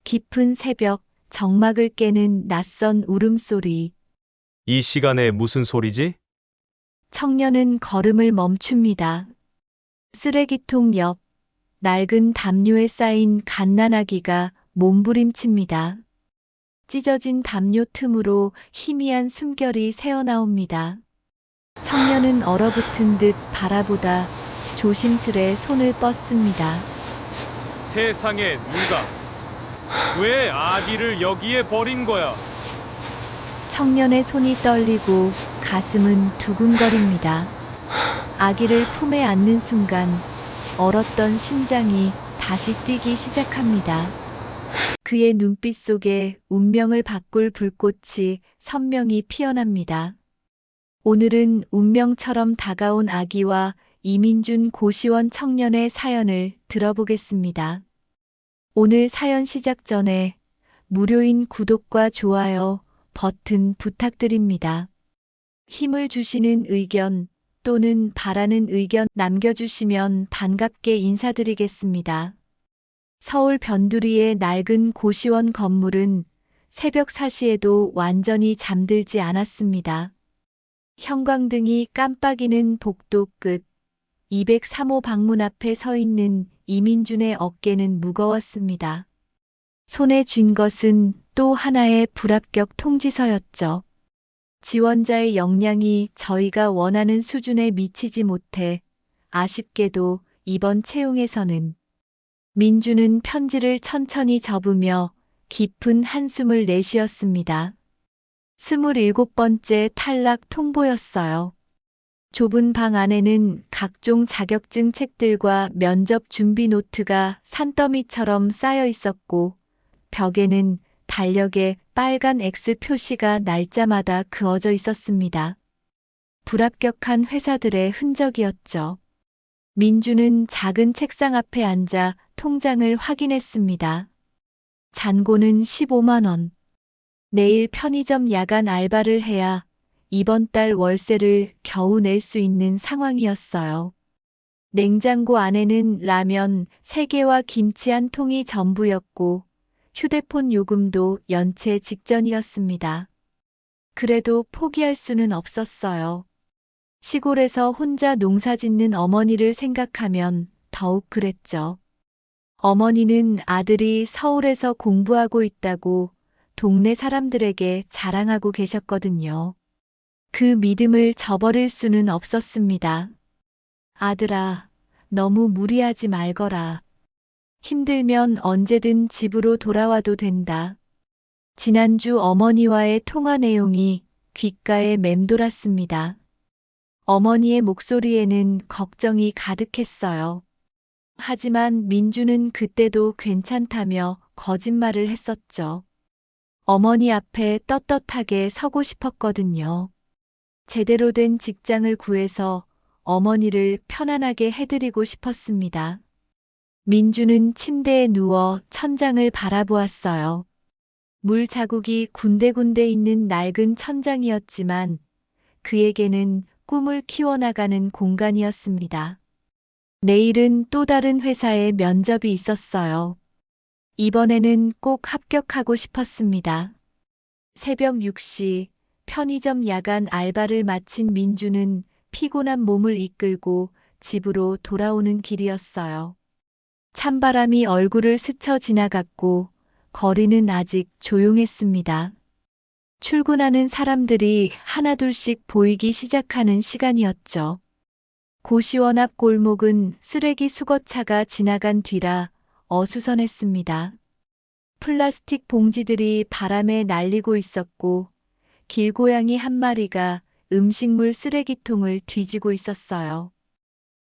깊은 새벽, 정막을 깨는 낯선 울음소리. 이 시간에 무슨 소리지? 청년은 걸음을 멈춥니다. 쓰레기통 옆, 낡은 담요에 쌓인 갓난아기가 몸부림칩니다. 찢어진 담요 틈으로 희미한 숨결이 새어나옵니다. 청년은 얼어붙은 듯 바라보다 조심스레 손을 뻗습니다. 세상에 누가 왜 아기를 여기에 버린 거야? 청년의 손이 떨리고 가슴은 두근거립니다. 아기를 품에 안는 순간 얼었던 심장이 다시 뛰기 시작합니다. 그의 눈빛 속에 운명을 바꿀 불꽃이 선명히 피어납니다. 오늘은 운명처럼 다가온 아기와 이민준 고시원 청년의 사연을 들어보겠습니다. 오늘 사연 시작 전에 무료인 구독과 좋아요 버튼 부탁드립니다. 힘을 주시는 의견 또는 바라는 의견 남겨주시면 반갑게 인사드리겠습니다. 서울 변두리의 낡은 고시원 건물은 새벽 4시에도 완전히 잠들지 않았습니다. 형광등이 깜빡이는 복도 끝 203호 방문 앞에 서 있는 이민준의 어깨는 무거웠습니다. 손에 쥔 것은 또 하나의 불합격 통지서였죠. 지원자의 역량이 저희가 원하는 수준에 미치지 못해 아쉽게도 이번 채용에서는 민주는 편지를 천천히 접으며 깊은 한숨을 내쉬었습니다. 27번째 탈락 통보였어요. 좁은 방 안에는 각종 자격증 책들과 면접 준비 노트가 산더미처럼 쌓여 있었고 벽에는 달력에 빨간 X 표시가 날짜마다 그어져 있었습니다. 불합격한 회사들의 흔적이었죠. 민주는 작은 책상 앞에 앉아 통장을 확인했습니다. 잔고는 15만 원. 내일 편의점 야간 알바를 해야 이번 달 월세를 겨우 낼 수 있는 상황이었어요. 냉장고 안에는 라면 3개와 김치 1통이 전부였고 휴대폰 요금도 연체 직전이었습니다. 그래도 포기할 수는 없었어요. 시골에서 혼자 농사 짓는 어머니를 생각하면 더욱 그랬죠. 어머니는 아들이 서울에서 공부하고 있다고 동네 사람들에게 자랑하고 계셨거든요. 그 믿음을 저버릴 수는 없었습니다. 아들아, 너무 무리하지 말거라. 힘들면 언제든 집으로 돌아와도 된다. 지난주 어머니와의 통화 내용이 귓가에 맴돌았습니다. 어머니의 목소리에는 걱정이 가득했어요. 하지만 민주는 그때도 괜찮다며 거짓말을 했었죠. 어머니 앞에 떳떳하게 서고 싶었거든요. 제대로 된 직장을 구해서 어머니를 편안하게 해드리고 싶었습니다. 민주는 침대에 누워 천장을 바라보았어요. 물 자국이 군데군데 있는 낡은 천장이었지만 그에게는 꿈을 키워나가는 공간이었습니다. 내일은 또 다른 회사에 면접이 있었어요. 이번에는 꼭 합격하고 싶었습니다. 새벽 6시 편의점 야간 알바를 마친 민주는 피곤한 몸을 이끌고 집으로 돌아오는 길이었어요. 찬바람이 얼굴을 스쳐 지나갔고 거리는 아직 조용했습니다. 출근하는 사람들이 하나둘씩 보이기 시작하는 시간이었죠. 고시원 앞 골목은 쓰레기 수거차가 지나간 뒤라 어수선했습니다. 플라스틱 봉지들이 바람에 날리고 있었고 길고양이 한 마리가 음식물 쓰레기통을 뒤지고 있었어요.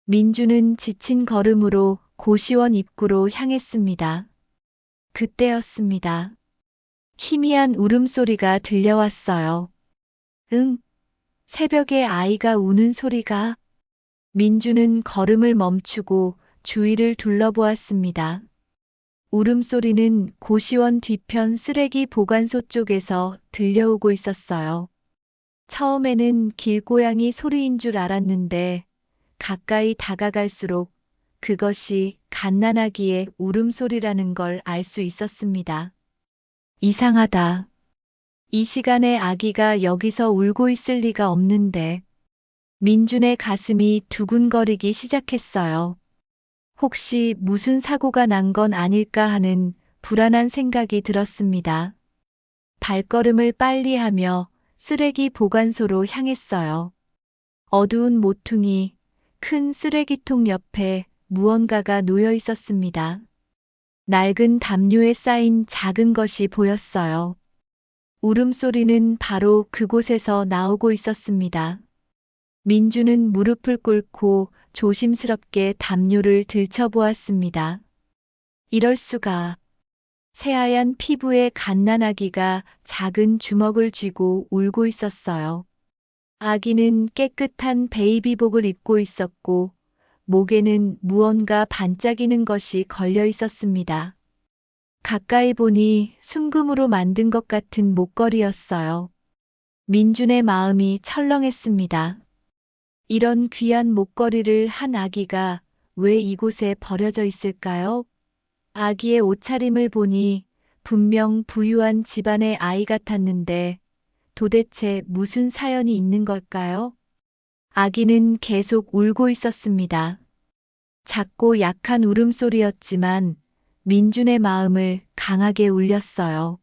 민주는 지친 걸음으로 고시원 입구로 향했습니다. 그때였습니다. 희미한 울음소리가 들려왔어요. 응, 새벽에 아이가 우는 소리가. 민주는 걸음을 멈추고 주위를 둘러보았습니다. 울음소리는 고시원 뒤편 쓰레기 보관소 쪽에서 들려오고 있었어요. 처음에는 길고양이 소리인 줄 알았는데 가까이 다가갈수록 그것이 갓난아기의 울음소리라는 걸 알 수 있었습니다. 이상하다. 이 시간에 아기가 여기서 울고 있을 리가 없는데. 민준의 가슴이 두근거리기 시작했어요. 혹시 무슨 사고가 난 건 아닐까 하는 불안한 생각이 들었습니다. 발걸음을 빨리 하며 쓰레기 보관소로 향했어요. 어두운 모퉁이, 큰 쓰레기통 옆에 무언가가 놓여 있었습니다. 낡은 담요에 쌓인 작은 것이 보였어요. 울음소리는 바로 그곳에서 나오고 있었습니다. 민주는 무릎을 꿇고 조심스럽게 담요를 들춰보았습니다. 이럴 수가. 새하얀 피부에 갓난아기가 작은 주먹을 쥐고 울고 있었어요. 아기는 깨끗한 베이비복을 입고 있었고 목에는 무언가 반짝이는 것이 걸려 있었습니다. 가까이 보니 순금으로 만든 것 같은 목걸이였어요. 민준의 마음이 철렁했습니다. 이런 귀한 목걸이를 한 아기가 왜 이곳에 버려져 있을까요? 아기의 옷차림을 보니 분명 부유한 집안의 아이 같았는데 도대체 무슨 사연이 있는 걸까요? 아기는 계속 울고 있었습니다. 작고 약한 울음소리였지만 민준의 마음을 강하게 울렸어요.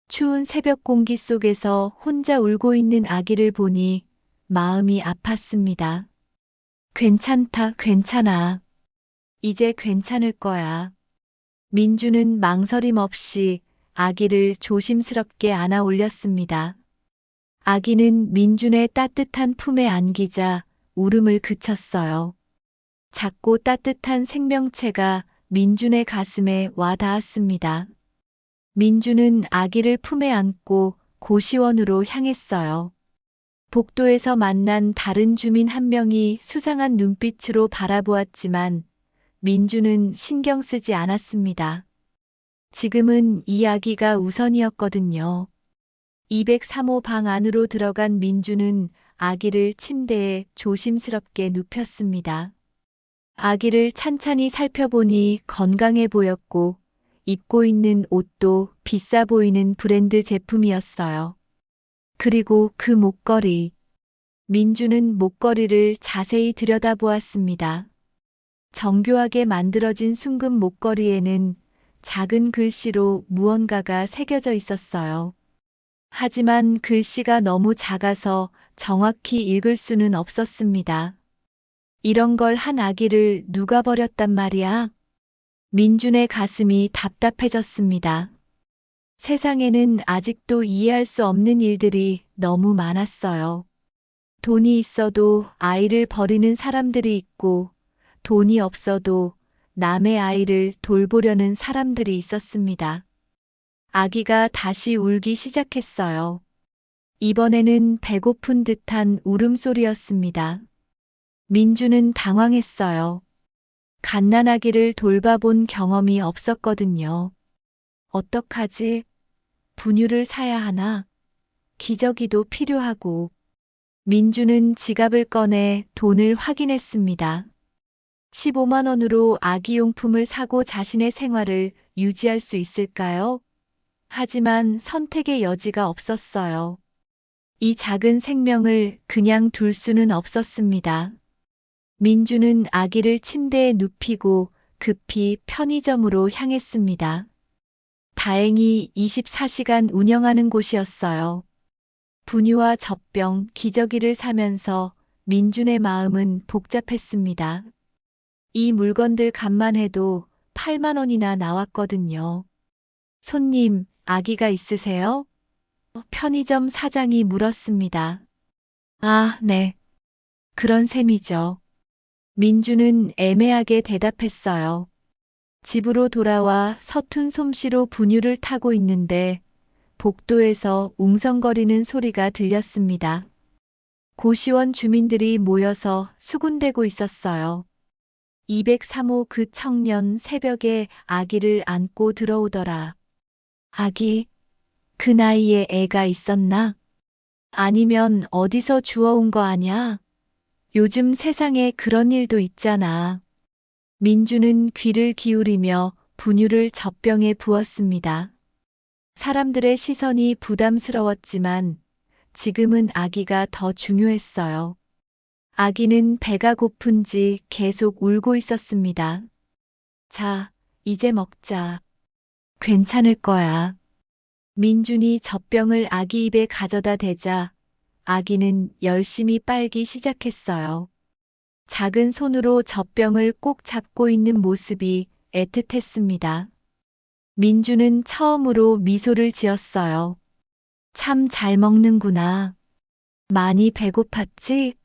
추운 새벽 공기 속에서 혼자 울고 있는 아기를 보니 마음이 아팠습니다. 괜찮다, 괜찮아. 이제 괜찮을 거야. 민주는 망설임 없이 아기를 조심스럽게 안아 올렸습니다. 아기는 민준의 따뜻한 품에 안기자 울음을 그쳤어요. 작고 따뜻한 생명체가 민준의 가슴에 와 닿았습니다. 민준은 아기를 품에 안고 고시원으로 향했어요. 복도에서 만난 다른 주민 한 명이 수상한 눈빛으로 바라보았지만 민주는 신경 쓰지 않았습니다. 지금은 이 아기가 우선이었거든요. 203호 방 안으로 들어간 민주는 아기를 침대에 조심스럽게 눕혔습니다. 아기를 찬찬히 살펴보니 건강해 보였고 입고 있는 옷도 비싸 보이는 브랜드 제품이었어요. 그리고 그 목걸이. 민주는 목걸이를 자세히 들여다보았습니다. 정교하게 만들어진 순금 목걸이에는 작은 글씨로 무언가가 새겨져 있었어요. 하지만 글씨가 너무 작아서 정확히 읽을 수는 없었습니다. 이런 걸 한 아기를 누가 버렸단 말이야? 민준의 가슴이 답답해졌습니다. 세상에는 아직도 이해할 수 없는 일들이 너무 많았어요. 돈이 있어도 아이를 버리는 사람들이 있고, 돈이 없어도 남의 아이를 돌보려는 사람들이 있었습니다. 아기가 다시 울기 시작했어요. 이번에는 배고픈 듯한 울음소리였습니다. 민주는 당황했어요. 갓난아기를 돌봐본 경험이 없었거든요. 어떡하지? 분유를 사야 하나? 기저귀도 필요하고. 민주는 지갑을 꺼내 돈을 확인했습니다. 15만 원으로 아기용품을 사고 자신의 생활을 유지할 수 있을까요? 하지만 선택의 여지가 없었어요. 이 작은 생명을 그냥 둘 수는 없었습니다. 민주는 아기를 침대에 눕히고 급히 편의점으로 향했습니다. 다행히 24시간 운영하는 곳이었어요. 분유와 젖병, 기저귀를 사면서 민준의 마음은 복잡했습니다. 이 물건들 값만 해도 8만 원이나 나왔거든요. 손님, 아기가 있으세요? 편의점 사장이 물었습니다. 아, 네. 그런 셈이죠. 민주는 애매하게 대답했어요. 집으로 돌아와 서툰 솜씨로 분유를 타고 있는데 복도에서 웅성거리는 소리가 들렸습니다. 고시원 주민들이 모여서 수군대고 있었어요. 203호 그 청년 새벽에 아기를 안고 들어오더라. 아기, 그 나이에 애가 있었나? 아니면 어디서 주워온 거 아냐? 요즘 세상에 그런 일도 있잖아. 민주는 귀를 기울이며 분유를 젖병에 부었습니다. 사람들의 시선이 부담스러웠지만 지금은 아기가 더 중요했어요. 아기는 배가 고픈지 계속 울고 있었습니다. 자, 이제 먹자. 괜찮을 거야. 민준이 젖병을 아기 입에 가져다 대자 아기는 열심히 빨기 시작했어요. 작은 손으로 젖병을 꼭 잡고 있는 모습이 애틋했습니다. 민주는 처음으로 미소를 지었어요. 참 잘 먹는구나. 많이 배고팠지?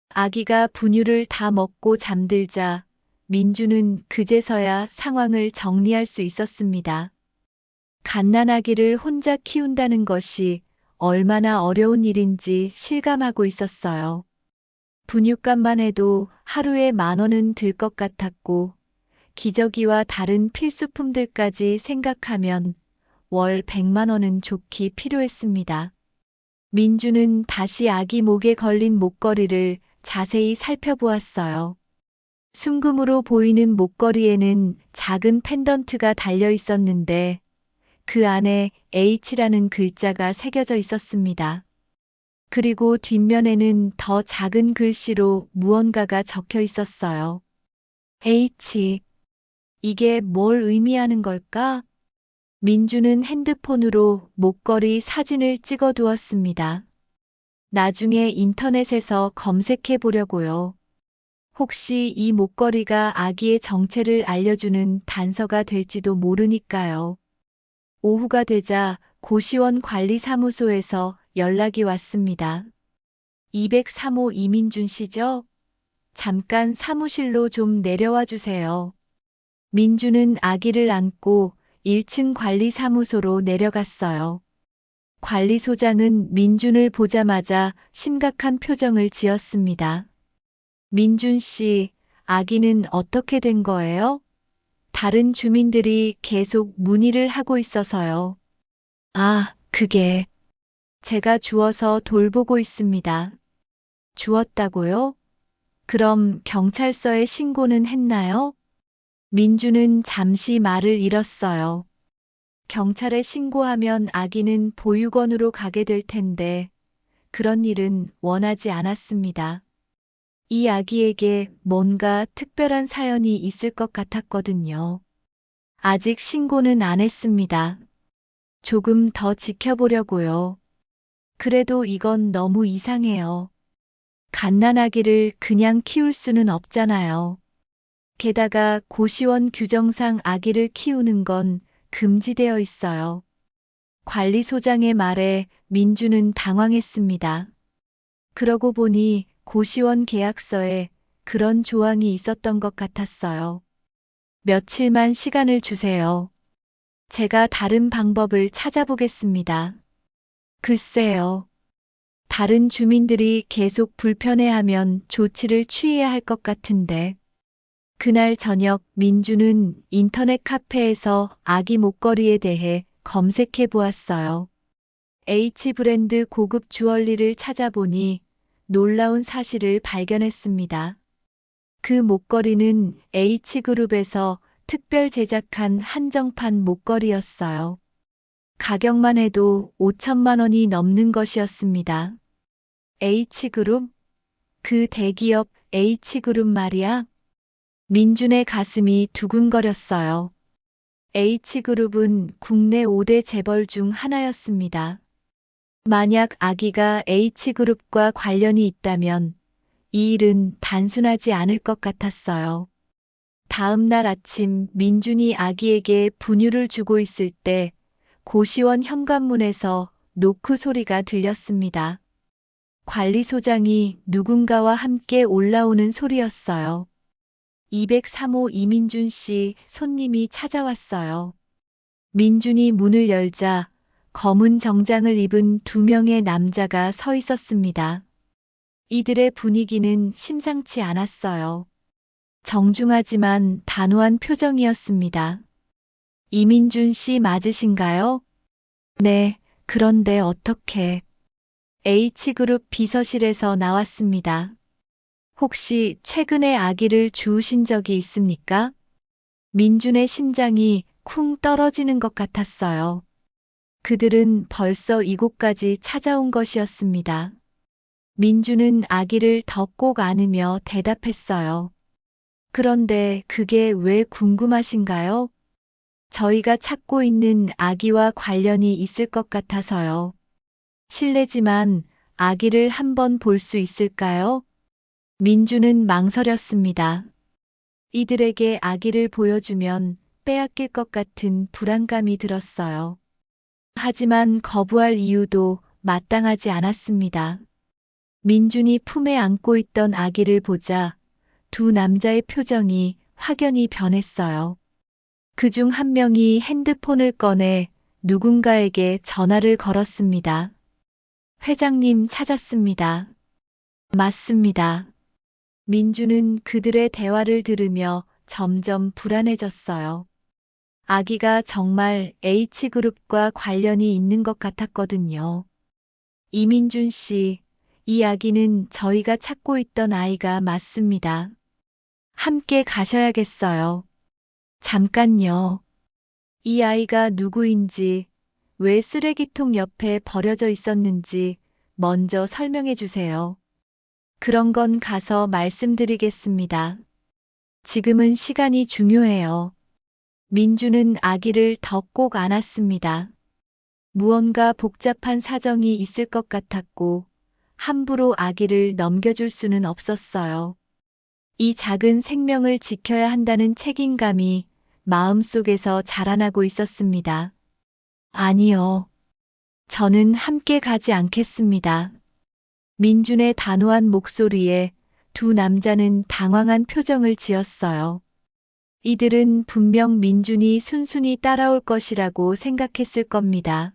아기가 분유를 다 먹고 잠들자 민주는 그제서야 상황을 정리할 수 있었습니다. 갓난아기를 혼자 키운다는 것이 얼마나 어려운 일인지 실감하고 있었어요. 분유값만 해도 하루에 10,000원은 들 것 같았고 기저귀와 다른 필수품들까지 생각하면 월 100만 원은 좋게 필요했습니다. 민주는 다시 아기 목에 걸린 목걸이를 자세히 살펴보았어요. 순금으로 보이는 목걸이에는 작은 펜던트가 달려 있었는데 그 안에 H라는 글자가 새겨져 있었습니다. 그리고 뒷면에는 더 작은 글씨로 무언가가 적혀 있었어요. H. 이게 뭘 의미하는 걸까? 민주는 핸드폰으로 목걸이 사진을 찍어 두었습니다. 나중에 인터넷에서 검색해 보려고요. 혹시 이 목걸이가 아기의 정체를 알려주는 단서가 될지도 모르니까요. 오후가 되자 고시원 관리사무소에서 연락이 왔습니다. 203호 이민준 씨죠? 잠깐 사무실로 좀 내려와 주세요. 민주는 아기를 안고 1층 관리사무소로 내려갔어요. 관리소장은 민준을 보자마자 심각한 표정을 지었습니다. 민준 씨, 아기는 어떻게 된 거예요? 다른 주민들이 계속 문의를 하고 있어서요. 아, 그게 제가 주워서 돌보고 있습니다. 주웠다고요? 그럼 경찰서에 신고는 했나요? 민주는 잠시 말을 잃었어요. 경찰에 신고하면 아기는 보육원으로 가게 될 텐데 그런 일은 원하지 않았습니다. 이 아기에게 뭔가 특별한 사연이 있을 것 같았거든요. 아직 신고는 안 했습니다. 조금 더 지켜보려고요. 그래도 이건 너무 이상해요. 갓난아기를 그냥 키울 수는 없잖아요. 게다가 고시원 규정상 아기를 키우는 건 금지되어 있어요. 관리소장의 말에 민주는 당황했습니다. 그러고 보니 고시원 계약서에 그런 조항이 있었던 것 같았어요. 며칠만 시간을 주세요. 제가 다른 방법을 찾아보겠습니다. 글쎄요. 다른 주민들이 계속 불편해하면 조치를 취해야 할 것 같은데. 그날 저녁 민주는 인터넷 카페에서 아기 목걸이에 대해 검색해 보았어요. H 브랜드 고급 주얼리를 찾아보니 놀라운 사실을 발견했습니다. 그 목걸이는 H그룹에서 특별 제작한 한정판 목걸이였어요. 가격만 해도 5천만 원이 넘는 것이었습니다. H그룹? 그 대기업 H그룹 말이야? 민준의 가슴이 두근거렸어요. H그룹은 국내 5대 재벌 중 하나였습니다. 만약 아기가 H그룹과 관련이 있다면 이 일은 단순하지 않을 것 같았어요. 다음 날 아침 민준이 아기에게 분유를 주고 있을 때 고시원 현관문에서 노크 소리가 들렸습니다. 관리소장이 누군가와 함께 올라오는 소리였어요. 203호 이민준 씨 손님이 찾아왔어요. 민준이 문을 열자 검은 정장을 입은 2명의 남자가 서 있었습니다. 이들의 분위기는 심상치 않았어요. 정중하지만 단호한 표정이었습니다. 이민준 씨 맞으신가요? 네, 그런데 어떻게? H그룹 비서실에서 나왔습니다. 혹시 최근에 아기를 주우신 적이 있습니까? 민준의 심장이 쿵 떨어지는 것 같았어요. 그들은 벌써 이곳까지 찾아온 것이었습니다. 민준은 아기를 더 꼭 안으며 대답했어요. 그런데 그게 왜 궁금하신가요? 저희가 찾고 있는 아기와 관련이 있을 것 같아서요. 실례지만 아기를 한번 볼 수 있을까요? 민주는 망설였습니다. 이들에게 아기를 보여주면 빼앗길 것 같은 불안감이 들었어요. 하지만 거부할 이유도 마땅하지 않았습니다. 민준이 품에 안고 있던 아기를 보자 두 남자의 표정이 확연히 변했어요. 그중 한 명이 핸드폰을 꺼내 누군가에게 전화를 걸었습니다. 회장님 찾았습니다. 맞습니다. 민주는 그들의 대화를 들으며 점점 불안해졌어요. 아기가 정말 H그룹과 관련이 있는 것 같았거든요. 이민준 씨, 이 아기는 저희가 찾고 있던 아이가 맞습니다. 함께 가셔야겠어요. 잠깐요. 이 아이가 누구인지, 왜 쓰레기통 옆에 버려져 있었는지 먼저 설명해 주세요. 그런 건 가서 말씀드리겠습니다. 지금은 시간이 중요해요. 민주는 아기를 더 꼭 안았습니다. 무언가 복잡한 사정이 있을 것 같았고, 함부로 아기를 넘겨줄 수는 없었어요. 이 작은 생명을 지켜야 한다는 책임감이 마음속에서 자라나고 있었습니다. 아니요. 저는 함께 가지 않겠습니다. 민준의 단호한 목소리에 두 남자는 당황한 표정을 지었어요. 이들은 분명 민준이 순순히 따라올 것이라고 생각했을 겁니다.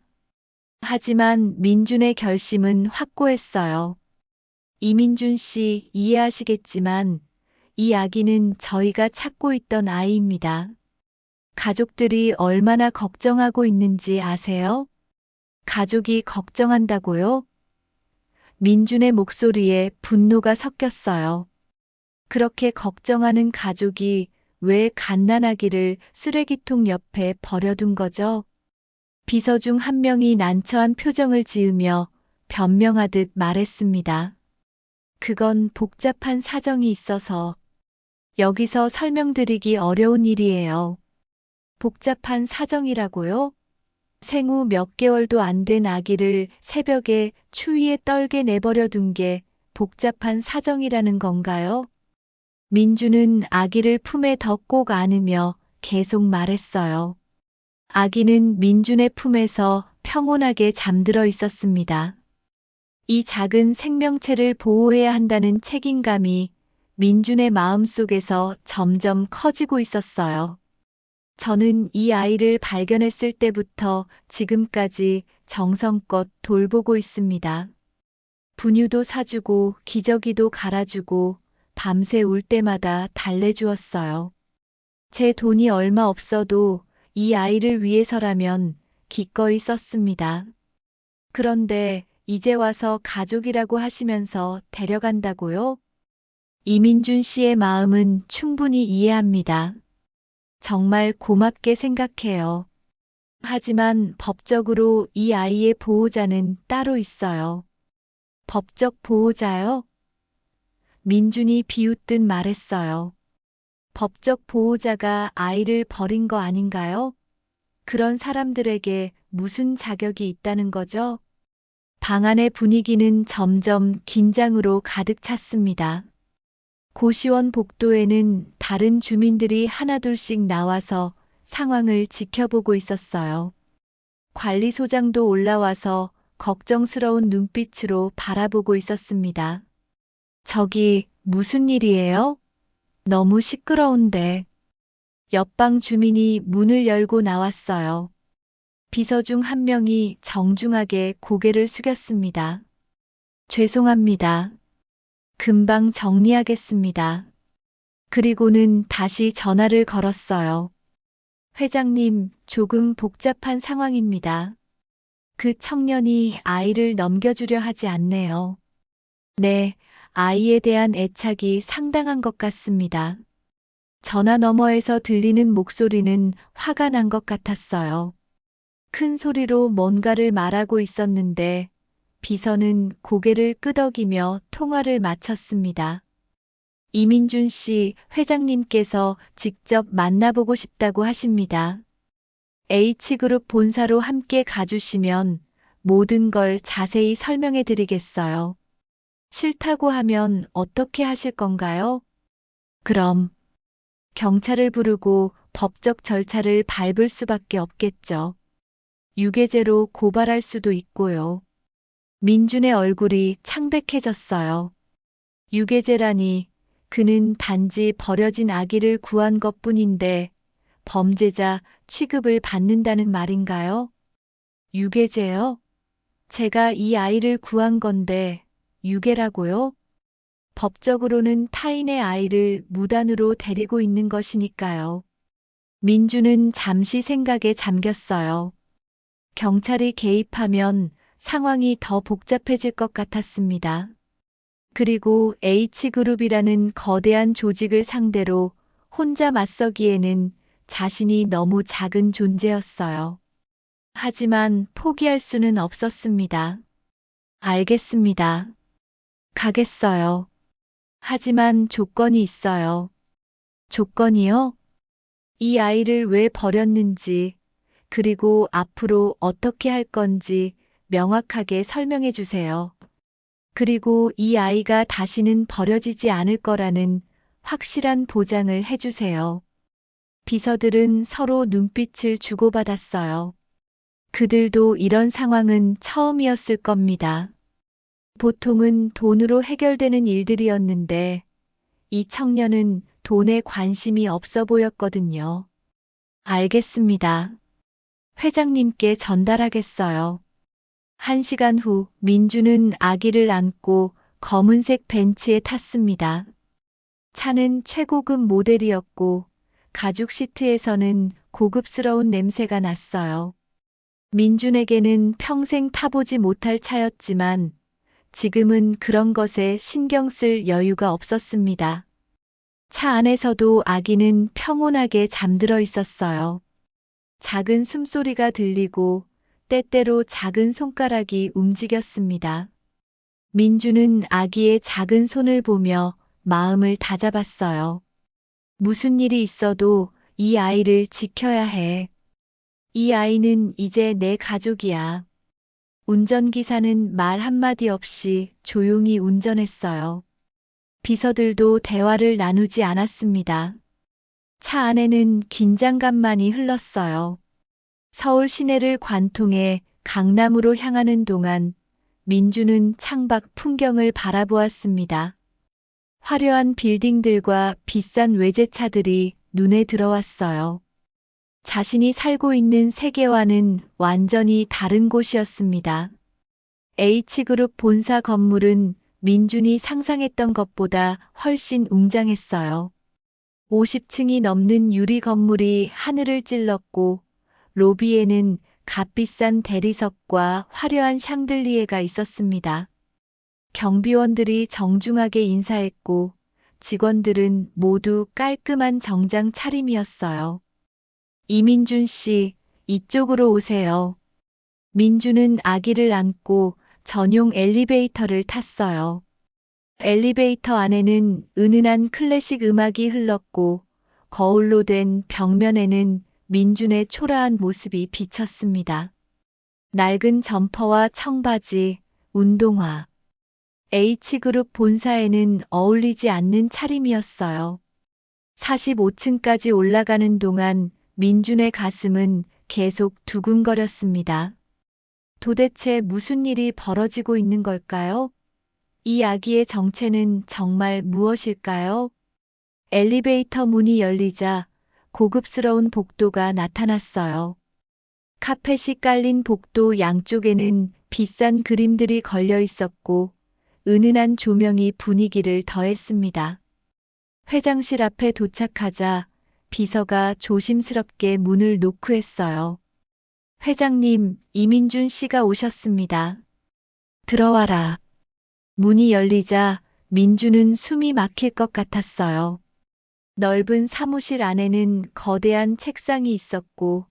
하지만 민준의 결심은 확고했어요. 이민준 씨 이해하시겠지만 이 아기는 저희가 찾고 있던 아이입니다. 가족들이 얼마나 걱정하고 있는지 아세요? 가족이 걱정한다고요? 민준의 목소리에 분노가 섞였어요. 그렇게 걱정하는 가족이 왜 갓난아기를 쓰레기통 옆에 버려둔 거죠? 비서 중 한 명이 난처한 표정을 지으며 변명하듯 말했습니다. 그건 복잡한 사정이 있어서 여기서 설명드리기 어려운 일이에요. 복잡한 사정이라고요? 생후 몇 개월도 안 된 아기를 새벽에 추위에 떨게 내버려 둔 게 복잡한 사정이라는 건가요? 민주는 아기를 품에 더 꼭 안으며 계속 말했어요. 아기는 민준의 품에서 평온하게 잠들어 있었습니다. 이 작은 생명체를 보호해야 한다는 책임감이 민준의 마음속에서 점점 커지고 있었어요. 저는 이 아이를 발견했을 때부터 지금까지 정성껏 돌보고 있습니다. 분유도 사주고 기저귀도 갈아주고 밤새 울 때마다 달래주었어요. 제 돈이 얼마 없어도 이 아이를 위해서라면 기꺼이 썼습니다. 그런데 이제 와서 가족이라고 하시면서 데려간다고요? 이민준 씨의 마음은 충분히 이해합니다. 정말 고맙게 생각해요. 하지만 법적으로 이 아이의 보호자는 따로 있어요. 법적 보호자요? 민준이 비웃듯 말했어요. 법적 보호자가 아이를 버린 거 아닌가요? 그런 사람들에게 무슨 자격이 있다는 거죠? 방 안의 분위기는 점점 긴장으로 가득 찼습니다. 고시원 복도에는 다른 주민들이 하나둘씩 나와서 상황을 지켜보고 있었어요. 관리소장도 올라와서 걱정스러운 눈빛으로 바라보고 있었습니다. 저기 무슨 일이에요? 너무 시끄러운데. 옆방 주민이 문을 열고 나왔어요. 비서 중 한 명이 정중하게 고개를 숙였습니다. 죄송합니다. 금방 정리하겠습니다. 그리고는 다시 전화를 걸었어요. 회장님, 조금 복잡한 상황입니다. 그 청년이 아이를 넘겨주려 하지 않네요. 네, 아이에 대한 애착이 상당한 것 같습니다. 전화 너머에서 들리는 목소리는 화가 난 것 같았어요. 큰 소리로 뭔가를 말하고 있었는데 비서는 고개를 끄덕이며 통화를 마쳤습니다. 이민준 씨, 회장님께서 직접 만나보고 싶다고 하십니다. H그룹 본사로 함께 가주시면 모든 걸 자세히 설명해 드리겠어요. 싫다고 하면 어떻게 하실 건가요? 그럼 경찰을 부르고 법적 절차를 밟을 수밖에 없겠죠. 유괴죄로 고발할 수도 있고요. 민준의 얼굴이 창백해졌어요. 유괴죄라니, 그는 단지 버려진 아기를 구한 것뿐인데 범죄자 취급을 받는다는 말인가요? 유괴죄요? 제가 이 아이를 구한 건데 유괴라고요? 법적으로는 타인의 아이를 무단으로 데리고 있는 것이니까요. 민주는 잠시 생각에 잠겼어요. 경찰이 개입하면 상황이 더 복잡해질 것 같았습니다. 그리고 H그룹이라는 거대한 조직을 상대로 혼자 맞서기에는 자신이 너무 작은 존재였어요. 하지만 포기할 수는 없었습니다. 알겠습니다. 가겠어요. 하지만 조건이 있어요. 조건이요? 이 아이를 왜 버렸는지, 그리고 앞으로 어떻게 할 건지 명확하게 설명해 주세요. 그리고 이 아이가 다시는 버려지지 않을 거라는 확실한 보장을 해 주세요. 비서들은 서로 눈빛을 주고받았어요. 그들도 이런 상황은 처음이었을 겁니다. 보통은 돈으로 해결되는 일들이었는데 이 청년은 돈에 관심이 없어 보였거든요. 알겠습니다. 회장님께 전달하겠어요. 1시간 후 민주는 아기를 안고 검은색 벤츠에 탔습니다. 차는 최고급 모델이었고 가죽 시트에서는 고급스러운 냄새가 났어요. 민준에게는 평생 타보지 못할 차였지만 지금은 그런 것에 신경 쓸 여유가 없었습니다. 차 안에서도 아기는 평온하게 잠들어 있었어요. 작은 숨소리가 들리고 때때로 작은 손가락이 움직였습니다. 민주는 아기의 작은 손을 보며 마음을 다잡았어요. 무슨 일이 있어도 이 아이를 지켜야 해. 이 아이는 이제 내 가족이야. 운전기사는 말 한마디 없이 조용히 운전했어요. 비서들도 대화를 나누지 않았습니다. 차 안에는 긴장감만이 흘렀어요. 서울 시내를 관통해 강남으로 향하는 동안 민주는 창밖 풍경을 바라보았습니다. 화려한 빌딩들과 비싼 외제차들이 눈에 들어왔어요. 자신이 살고 있는 세계와는 완전히 다른 곳이었습니다. H그룹 본사 건물은 민준이 상상했던 것보다 훨씬 웅장했어요. 50층이 넘는 유리 건물이 하늘을 찔렀고 로비에는 값비싼 대리석과 화려한 샹들리에가 있었습니다. 경비원들이 정중하게 인사했고 직원들은 모두 깔끔한 정장 차림이었어요. 이민준 씨, 이쪽으로 오세요. 민준은 아기를 안고 전용 엘리베이터를 탔어요. 엘리베이터 안에는 은은한 클래식 음악이 흘렀고 거울로 된 벽면에는 민준의 초라한 모습이 비쳤습니다. 낡은 점퍼와 청바지, 운동화. H그룹 본사에는 어울리지 않는 차림이었어요. 45층까지 올라가는 동안 민준의 가슴은 계속 두근거렸습니다. 도대체 무슨 일이 벌어지고 있는 걸까요? 이 아기의 정체는 정말 무엇일까요? 엘리베이터 문이 열리자 고급스러운 복도가 나타났어요. 카펫이 깔린 복도 양쪽에는 비싼 그림들이 걸려 있었고 은은한 조명이 분위기를 더했습니다. 회장실 앞에 도착하자 비서가 조심스럽게 문을 노크했어요. 회장님, 이민준 씨가 오셨습니다. 들어와라. 문이 열리자 민주는 숨이 막힐 것 같았어요. 넓은 사무실 안에는 거대한 책상이 있었고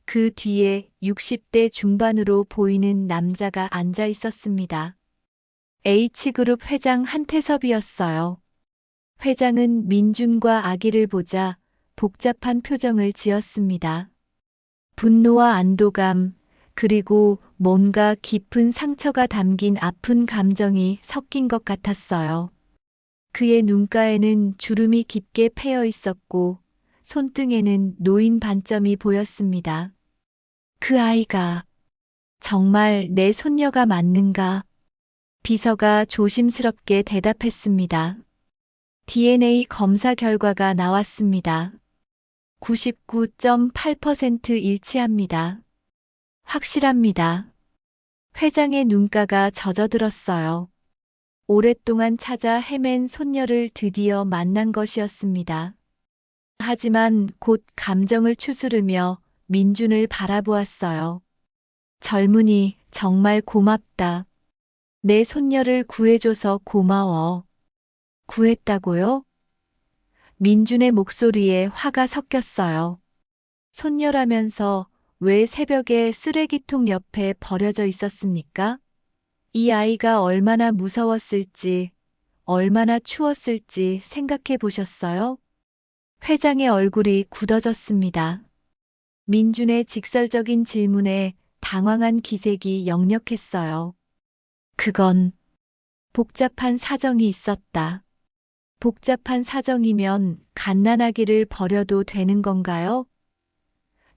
그 뒤에 60대 중반으로 보이는 남자가 앉아 있었습니다. H그룹 회장 한태섭이었어요. 회장은 민준과 아기를 보자 복잡한 표정을 지었습니다. 분노와 안도감, 그리고 뭔가 깊은 상처가 담긴 아픈 감정이 섞인 것 같았어요. 그의 눈가에는 주름이 깊게 패여 있었고 손등에는 놓인 반점이 보였습니다. 그 아이가 정말 내 손녀가 맞는가? 비서가 조심스럽게 대답했습니다. DNA 검사 결과가 나왔습니다. 99.8% 일치합니다. 확실합니다. 회장의 눈가가 젖어들었어요. 오랫동안 찾아 헤맨 손녀를 드디어 만난 것이었습니다. 하지만 곧 감정을 추스르며 민준을 바라보았어요. 젊은이, 정말 고맙다. 내 손녀를 구해줘서 고마워. 구했다고요? 민준의 목소리에 화가 섞였어요. 손녀라면서 왜 새벽에 쓰레기통 옆에 버려져 있었습니까? 이 아이가 얼마나 무서웠을지, 얼마나 추웠을지 생각해 보셨어요? 회장의 얼굴이 굳어졌습니다. 민준의 직설적인 질문에 당황한 기색이 역력했어요. 그건 복잡한 사정이 있었다. 복잡한 사정이면 갓난아기를 버려도 되는 건가요?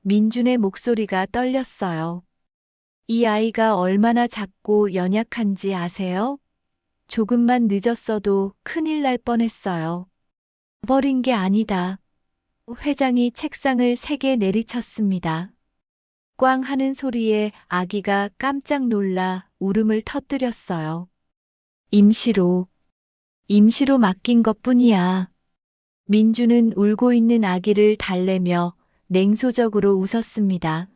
민준의 목소리가 떨렸어요. 이 아이가 얼마나 작고 연약한지 아세요? 조금만 늦었어도 큰일 날 뻔했어요. 버린 게 아니다. 회장이 책상을 세게 내리쳤습니다. 꽝 하는 소리에 아기가 깜짝 놀라 울음을 터뜨렸어요. 임시로 맡긴 것뿐이야. 민주는 울고 있는 아기를 달래며 냉소적으로 웃었습니다.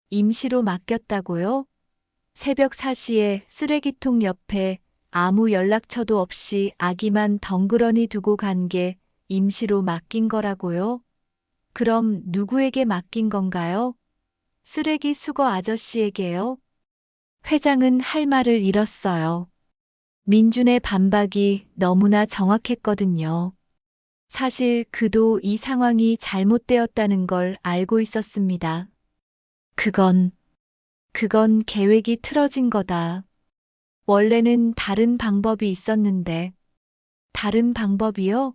임시로 맡겼다고요? 새벽 4시에 쓰레기통 옆에 아무 연락처도 없이 아기만 덩그러니 두고 간 게 임시로 맡긴 거라고요? 그럼 누구에게 맡긴 건가요? 쓰레기 수거 아저씨에게요? 회장은 할 말을 잃었어요. 민준의 반박이 너무나 정확했거든요. 사실 그도 이 상황이 잘못되었다는 걸 알고 있었습니다. 그건 계획이 틀어진 거다. 원래는 다른 방법이 있었는데. 다른 방법이요?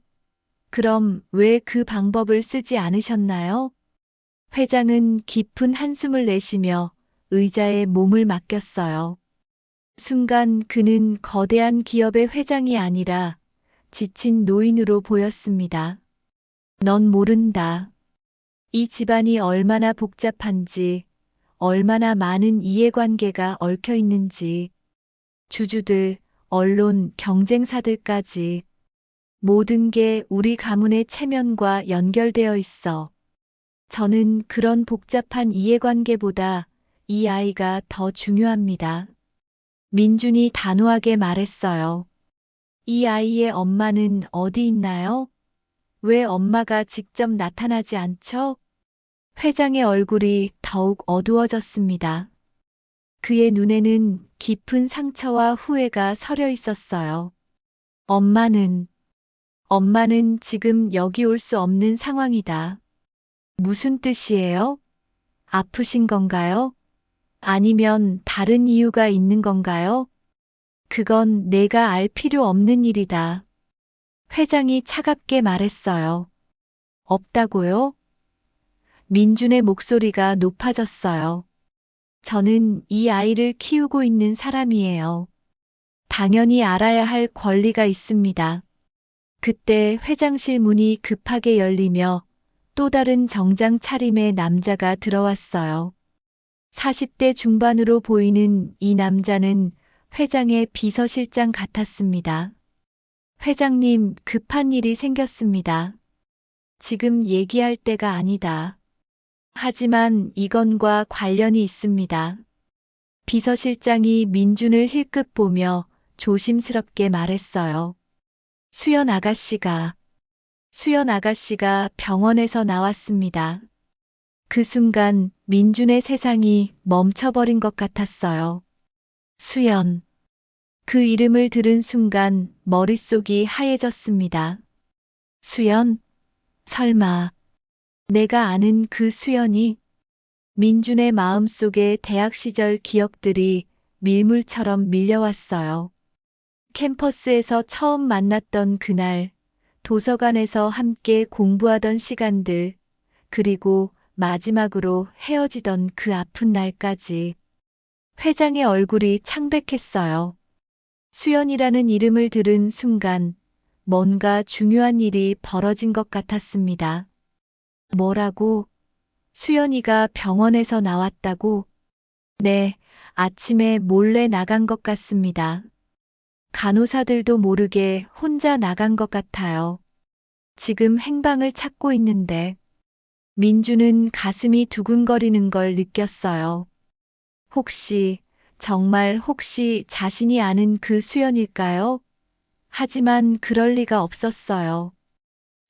그럼 왜 그 방법을 쓰지 않으셨나요? 회장은 깊은 한숨을 내쉬며 의자에 몸을 맡겼어요. 순간 그는 거대한 기업의 회장이 아니라 지친 노인으로 보였습니다. 넌 모른다. 이 집안이 얼마나 복잡한지, 얼마나 많은 이해관계가 얽혀 있는지, 주주들, 언론, 경쟁사들까지 모든 게 우리 가문의 체면과 연결되어 있어. 저는 그런 복잡한 이해관계보다 이 아이가 더 중요합니다. 민준이 단호하게 말했어요. 이 아이의 엄마는 어디 있나요? 왜 엄마가 직접 나타나지 않죠? 회장의 얼굴이 더욱 어두워졌습니다. 그의 눈에는 깊은 상처와 후회가 서려 있었어요. 엄마는 지금 여기 올 수 없는 상황이다. 무슨 뜻이에요? 아프신 건가요? 아니면 다른 이유가 있는 건가요? 그건 내가 알 필요 없는 일이다. 회장이 차갑게 말했어요. 없다고요? 민준의 목소리가 높아졌어요. 저는 이 아이를 키우고 있는 사람이에요. 당연히 알아야 할 권리가 있습니다. 그때 회장실 문이 급하게 열리며 또 다른 정장 차림의 남자가 들어왔어요. 40대 중반으로 보이는 이 남자는 회장의 비서실장 같았습니다. 회장님, 급한 일이 생겼습니다. 지금 얘기할 때가 아니다. 하지만 이건과 관련이 있습니다. 비서실장이 민준을 힐끗 보며 조심스럽게 말했어요. 수연 아가씨가 병원에서 나왔습니다. 그 순간 민준의 세상이 멈춰버린 것 같았어요. 수연. 그 이름을 들은 순간 머릿속이 하얘졌습니다. 수연? 설마 내가 아는 그 수연이? 민준의 마음속에 대학 시절 기억들이 밀물처럼 밀려왔어요. 캠퍼스에서 처음 만났던 그날, 도서관에서 함께 공부하던 시간들, 그리고 마지막으로 헤어지던 그 아픈 날까지. 회장의 얼굴이 창백했어요. 수연이라는 이름을 들은 순간 뭔가 중요한 일이 벌어진 것 같았습니다. 뭐라고? 수연이가 병원에서 나왔다고? 네, 아침에 몰래 나간 것 같습니다. 간호사들도 모르게 혼자 나간 것 같아요. 지금 행방을 찾고 있는데. 민주는 가슴이 두근거리는 걸 느꼈어요. 정말 혹시 자신이 아는 그 수연일까요? 하지만 그럴 리가 없었어요.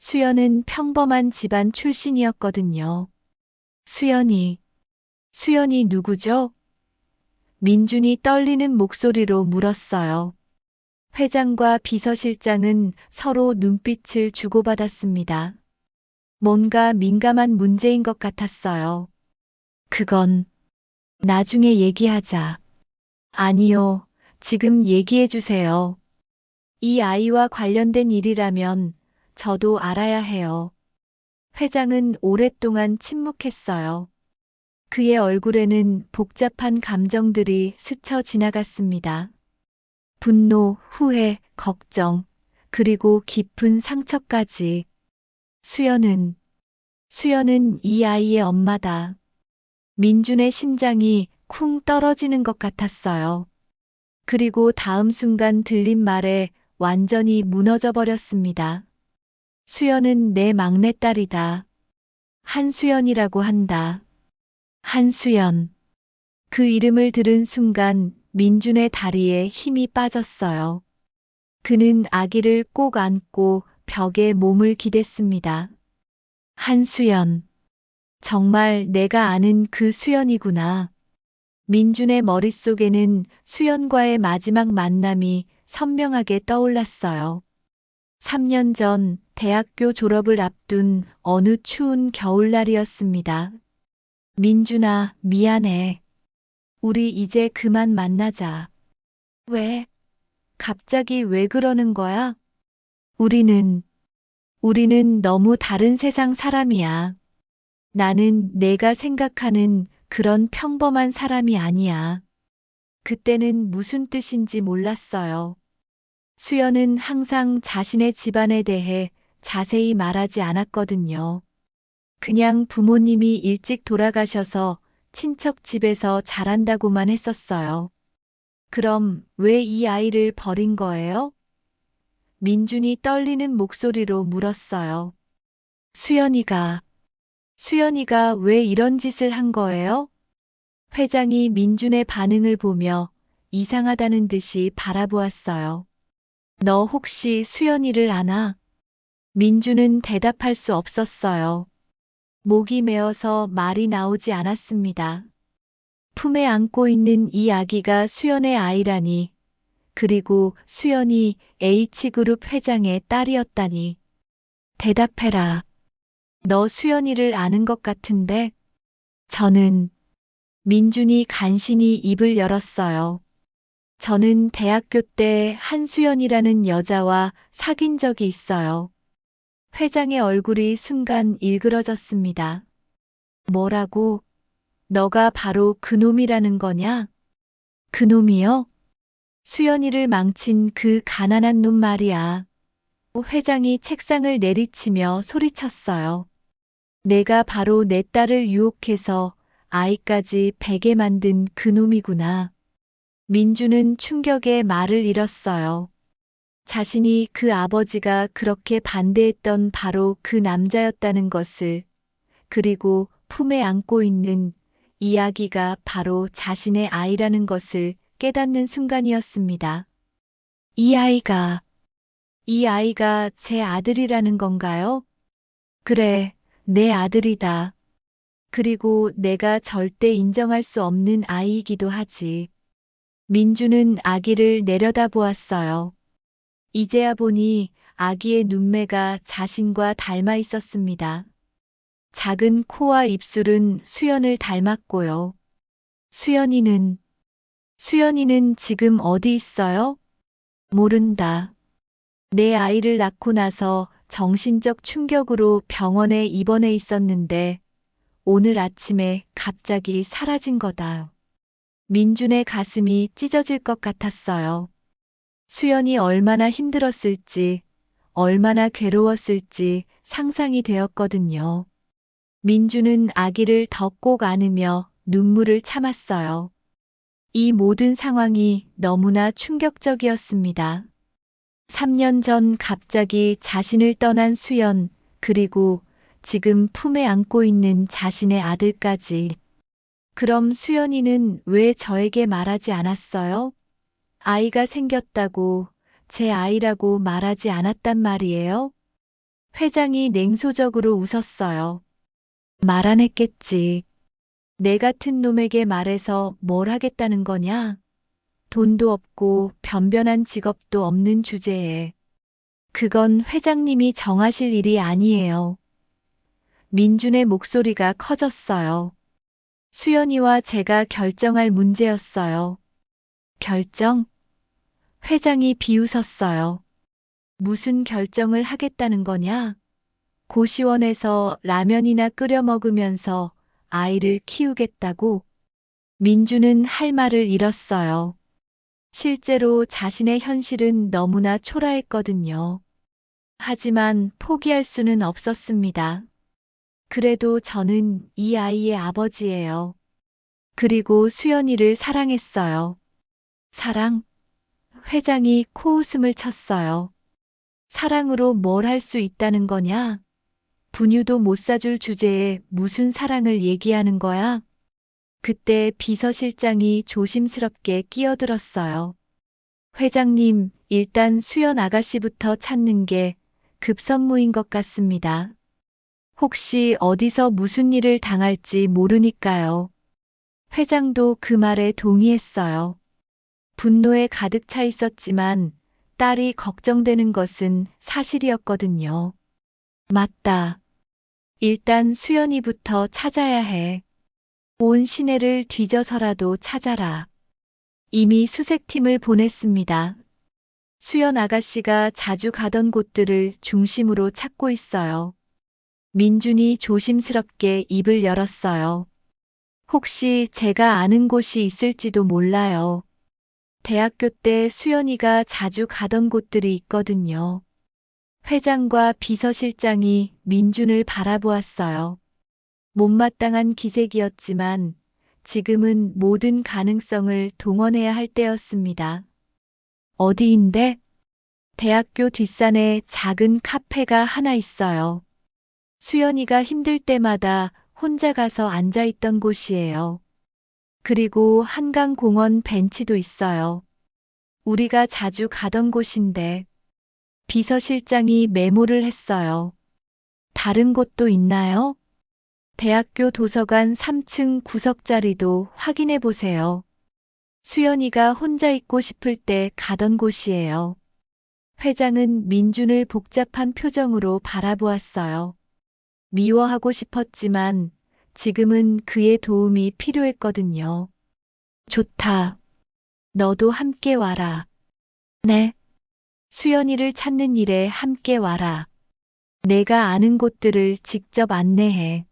수연은 평범한 집안 출신이었거든요. 수연이 누구죠? 민준이 떨리는 목소리로 물었어요. 회장과 비서실장은 서로 눈빛을 주고받았습니다. 뭔가 민감한 문제인 것 같았어요. 그건 나중에 얘기하자. 아니요, 지금 얘기해 주세요. 이 아이와 관련된 일이라면 저도 알아야 해요. 회장은 오랫동안 침묵했어요. 그의 얼굴에는 복잡한 감정들이 스쳐 지나갔습니다. 분노, 후회, 걱정, 그리고 깊은 상처까지. 수연은 이 아이의 엄마다. 민준의 심장이 쿵 떨어지는 것 같았어요. 그리고 다음 순간 들린 말에 완전히 무너져 버렸습니다. 수연은 내 막내딸이다. 한수연이라고 한다. 한수연. 그 이름을 들은 순간 민준의 다리에 힘이 빠졌어요. 그는 아기를 꼭 안고 벽에 몸을 기댔습니다. 한수연. 정말 내가 아는 그 수연이구나. 민준의 머릿속에는 수연과의 마지막 만남이 선명하게 떠올랐어요. 3년 전 대학교 졸업을 앞둔 어느 추운 겨울날이었습니다. 민준아, 미안해. 우리 이제 그만 만나자. 왜? 갑자기 왜 그러는 거야? 우리는 너무 다른 세상 사람이야. 나는 내가 생각하는 그런 평범한 사람이 아니야. 그때는 무슨 뜻인지 몰랐어요. 수연은 항상 자신의 집안에 대해 자세히 말하지 않았거든요. 그냥 부모님이 일찍 돌아가셔서 친척 집에서 자란다고만 했었어요. 그럼 왜 이 아이를 버린 거예요? 민준이 떨리는 목소리로 물었어요. 수연이가 왜 이런 짓을 한 거예요? 회장이 민준의 반응을 보며 이상하다는 듯이 바라보았어요. 너 혹시 수연이를 아나? 민준은 대답할 수 없었어요. 목이 메어서 말이 나오지 않았습니다. 품에 안고 있는 이 아기가 수연의 아이라니, 그리고 수연이 H그룹 회장의 딸이었다니. 대답해라. 너 수연이를 아는 것 같은데? 저는 민준이 간신히 입을 열었어요. 저는 대학교 때 한수연이라는 여자와 사귄 적이 있어요. 회장의 얼굴이 순간 일그러졌습니다. 뭐라고? 너가 바로 그놈이라는 거냐? 그놈이요? 수연이를 망친 그 가난한 놈 말이야. 회장이 책상을 내리치며 소리쳤어요. 내가 바로 내 딸을 유혹해서 아이까지 베게 만든 그놈이구나. 민주는 충격에 말을 잃었어요. 자신이 그 아버지가 그렇게 반대했던 바로 그 남자였다는 것을, 그리고 품에 안고 있는 이야기가 바로 자신의 아이라는 것을 깨닫는 순간이었습니다. 이 아이가 이 아이가 제 아들이라는 건가요? 그래, 내 아들이다. 그리고 내가 절대 인정할 수 없는 아이이기도 하지. 민주는 아기를 내려다보았어요. 이제야 보니 아기의 눈매가 자신과 닮아 있었습니다. 작은 코와 입술은 수연을 닮았고요. 수연이는 지금 어디 있어요? 모른다. 내 아이를 낳고 나서 정신적 충격으로 병원에 입원해 있었는데 오늘 아침에 갑자기 사라진 거다. 민준의 가슴이 찢어질 것 같았어요. 수연이 얼마나 힘들었을지, 얼마나 괴로웠을지 상상이 되었거든요. 민주는 아기를 더 꼭 안으며 눈물을 참았어요. 이 모든 상황이 너무나 충격적이었습니다. 3년 전 갑자기 자신을 떠난 수연, 그리고 지금 품에 안고 있는 자신의 아들까지. 그럼 수연이는 왜 저에게 말하지 않았어요? 아이가 생겼다고 제 아이라고 말하지 않았단 말이에요? 회장이 냉소적으로 웃었어요. 말 안 했겠지. 내 같은 놈에게 말해서 뭘 하겠다는 거냐? 돈도 없고 변변한 직업도 없는 주제에. 그건 회장님이 정하실 일이 아니에요. 민준의 목소리가 커졌어요. 수연이와 제가 결정할 문제였어요. 결정? 회장이 비웃었어요. 무슨 결정을 하겠다는 거냐? 고시원에서 라면이나 끓여 먹으면서 아이를 키우겠다고? 민주는 할 말을 잃었어요. 실제로 자신의 현실은 너무나 초라했거든요. 하지만 포기할 수는 없었습니다. 그래도 저는 이 아이의 아버지예요. 그리고 수연이를 사랑했어요. 사랑? 회장이 코웃음을 쳤어요. 사랑으로 뭘 할 수 있다는 거냐? 분유도 못 사줄 주제에 무슨 사랑을 얘기하는 거야? 그때 비서실장이 조심스럽게 끼어들었어요. 회장님, 일단 수연 아가씨부터 찾는 게 급선무인 것 같습니다. 혹시 어디서 무슨 일을 당할지 모르니까요. 회장도 그 말에 동의했어요. 분노에 가득 차 있었지만 딸이 걱정되는 것은 사실이었거든요. 맞다. 일단 수연이부터 찾아야 해. 온 시내를 뒤져서라도 찾아라. 이미 수색팀을 보냈습니다. 수연 아가씨가 자주 가던 곳들을 중심으로 찾고 있어요. 민준이 조심스럽게 입을 열었어요. 혹시 제가 아는 곳이 있을지도 몰라요. 대학교 때 수연이가 자주 가던 곳들이 있거든요. 회장과 비서실장이 민준을 바라보았어요. 못마땅한 기색이었지만 지금은 모든 가능성을 동원해야 할 때였습니다. 어디인데? 대학교 뒷산에 작은 카페가 하나 있어요. 수연이가 힘들 때마다 혼자 가서 앉아 있던 곳이에요. 그리고 한강공원 벤치도 있어요. 우리가 자주 가던 곳인데 비서실장이 메모를 했어요. 다른 곳도 있나요? 대학교 도서관 3층 구석자리도 확인해 보세요. 수연이가 혼자 있고 싶을 때 가던 곳이에요. 회장은 민준을 복잡한 표정으로 바라보았어요. 미워하고 싶었지만 지금은 그의 도움이 필요했거든요. 좋다. 너도 함께 와라. 네. 수연이를 찾는 일에 함께 와라. 내가 아는 곳들을 직접 안내해.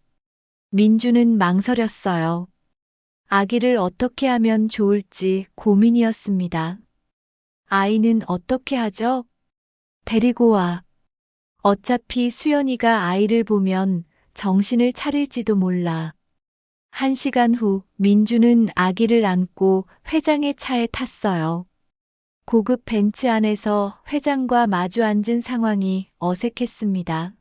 민주는 망설였어요. 아기를 어떻게 하면 좋을지 고민이었습니다. 아이는 어떻게 하죠? 데리고 와. 어차피 수연이가 아이를 보면 정신을 차릴지도 몰라. 1시간 후 민주는 아기를 안고 회장의 차에 탔어요. 고급 벤츠 안에서 회장과 마주 앉은 상황이 어색했습니다.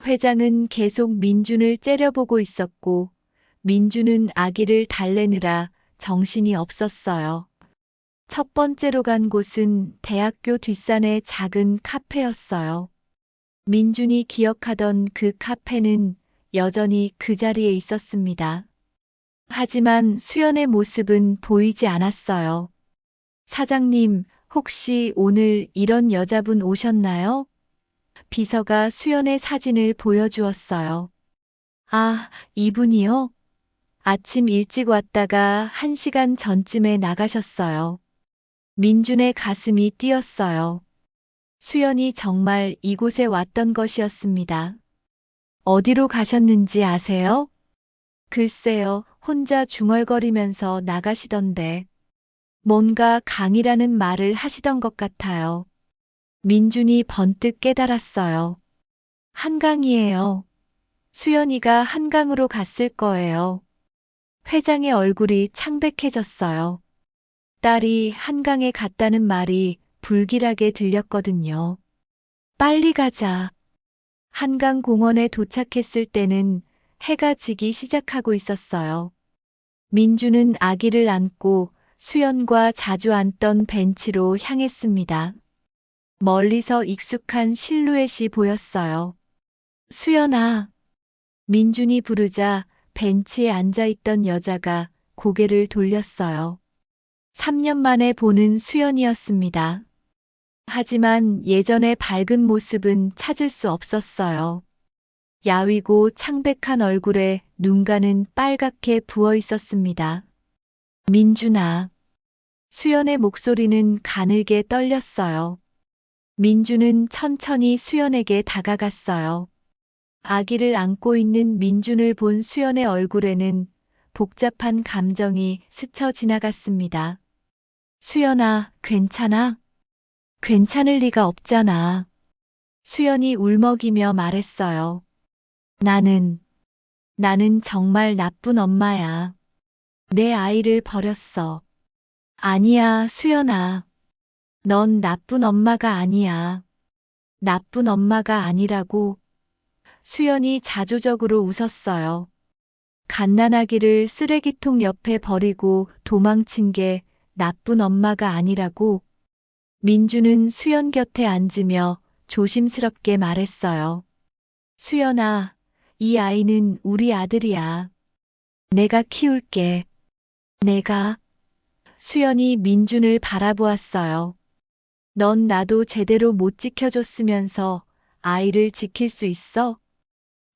회장은 계속 민준을 째려보고 있었고 민준은 아기를 달래느라 정신이 없었어요. 첫 번째로 간 곳은 대학교 뒷산의 작은 카페였어요. 민준이 기억하던 그 카페는 여전히 그 자리에 있었습니다. 하지만 수연의 모습은 보이지 않았어요. 사장님, 혹시 오늘 이런 여자분 오셨나요? 비서가 수연의 사진을 보여주었어요. 아, 이분이요? 아침 일찍 왔다가 1시간 전쯤에 나가셨어요. 민준의 가슴이 뛰었어요. 수연이 정말 이곳에 왔던 것이었습니다. 어디로 가셨는지 아세요? 글쎄요, 혼자 중얼거리면서 나가시던데. 뭔가 강이라는 말을 하시던 것 같아요. 민준이 번뜩 깨달았어요. 한강이에요. 수연이가 한강으로 갔을 거예요. 회장의 얼굴이 창백해졌어요. 딸이 한강에 갔다는 말이 불길하게 들렸거든요. 빨리 가자. 한강공원에 도착했을 때는 해가 지기 시작하고 있었어요. 민주는 아기를 안고 수연과 자주 앉던 벤치로 향했습니다. 멀리서 익숙한 실루엣이 보였어요. 수연아. 민준이 부르자 벤치에 앉아있던 여자가 고개를 돌렸어요. 3년 만에 보는 수연이었습니다. 하지만 예전의 밝은 모습은 찾을 수 없었어요. 야위고 창백한 얼굴에 눈가는 빨갛게 부어 있었습니다. 민준아. 수연의 목소리는 가늘게 떨렸어요. 민준은 천천히 수연에게 다가갔어요. 아기를 안고 있는 민준을 본 수연의 얼굴에는 복잡한 감정이 스쳐 지나갔습니다. 수연아, 괜찮아? 괜찮을 리가 없잖아. 수연이 울먹이며 말했어요. 나는 정말 나쁜 엄마야. 내 아이를 버렸어. 아니야, 수연아. 넌 나쁜 엄마가 아니야. 나쁜 엄마가 아니라고. 수연이 자조적으로 웃었어요. 갓난아기를 쓰레기통 옆에 버리고 도망친 게 나쁜 엄마가 아니라고. 민주는 수연 곁에 앉으며 조심스럽게 말했어요. 수연아, 이 아이는 우리 아들이야. 내가 키울게. 내가. 수연이 민준을 바라보았어요. 넌 나도 제대로 못 지켜줬으면서 아이를 지킬 수 있어?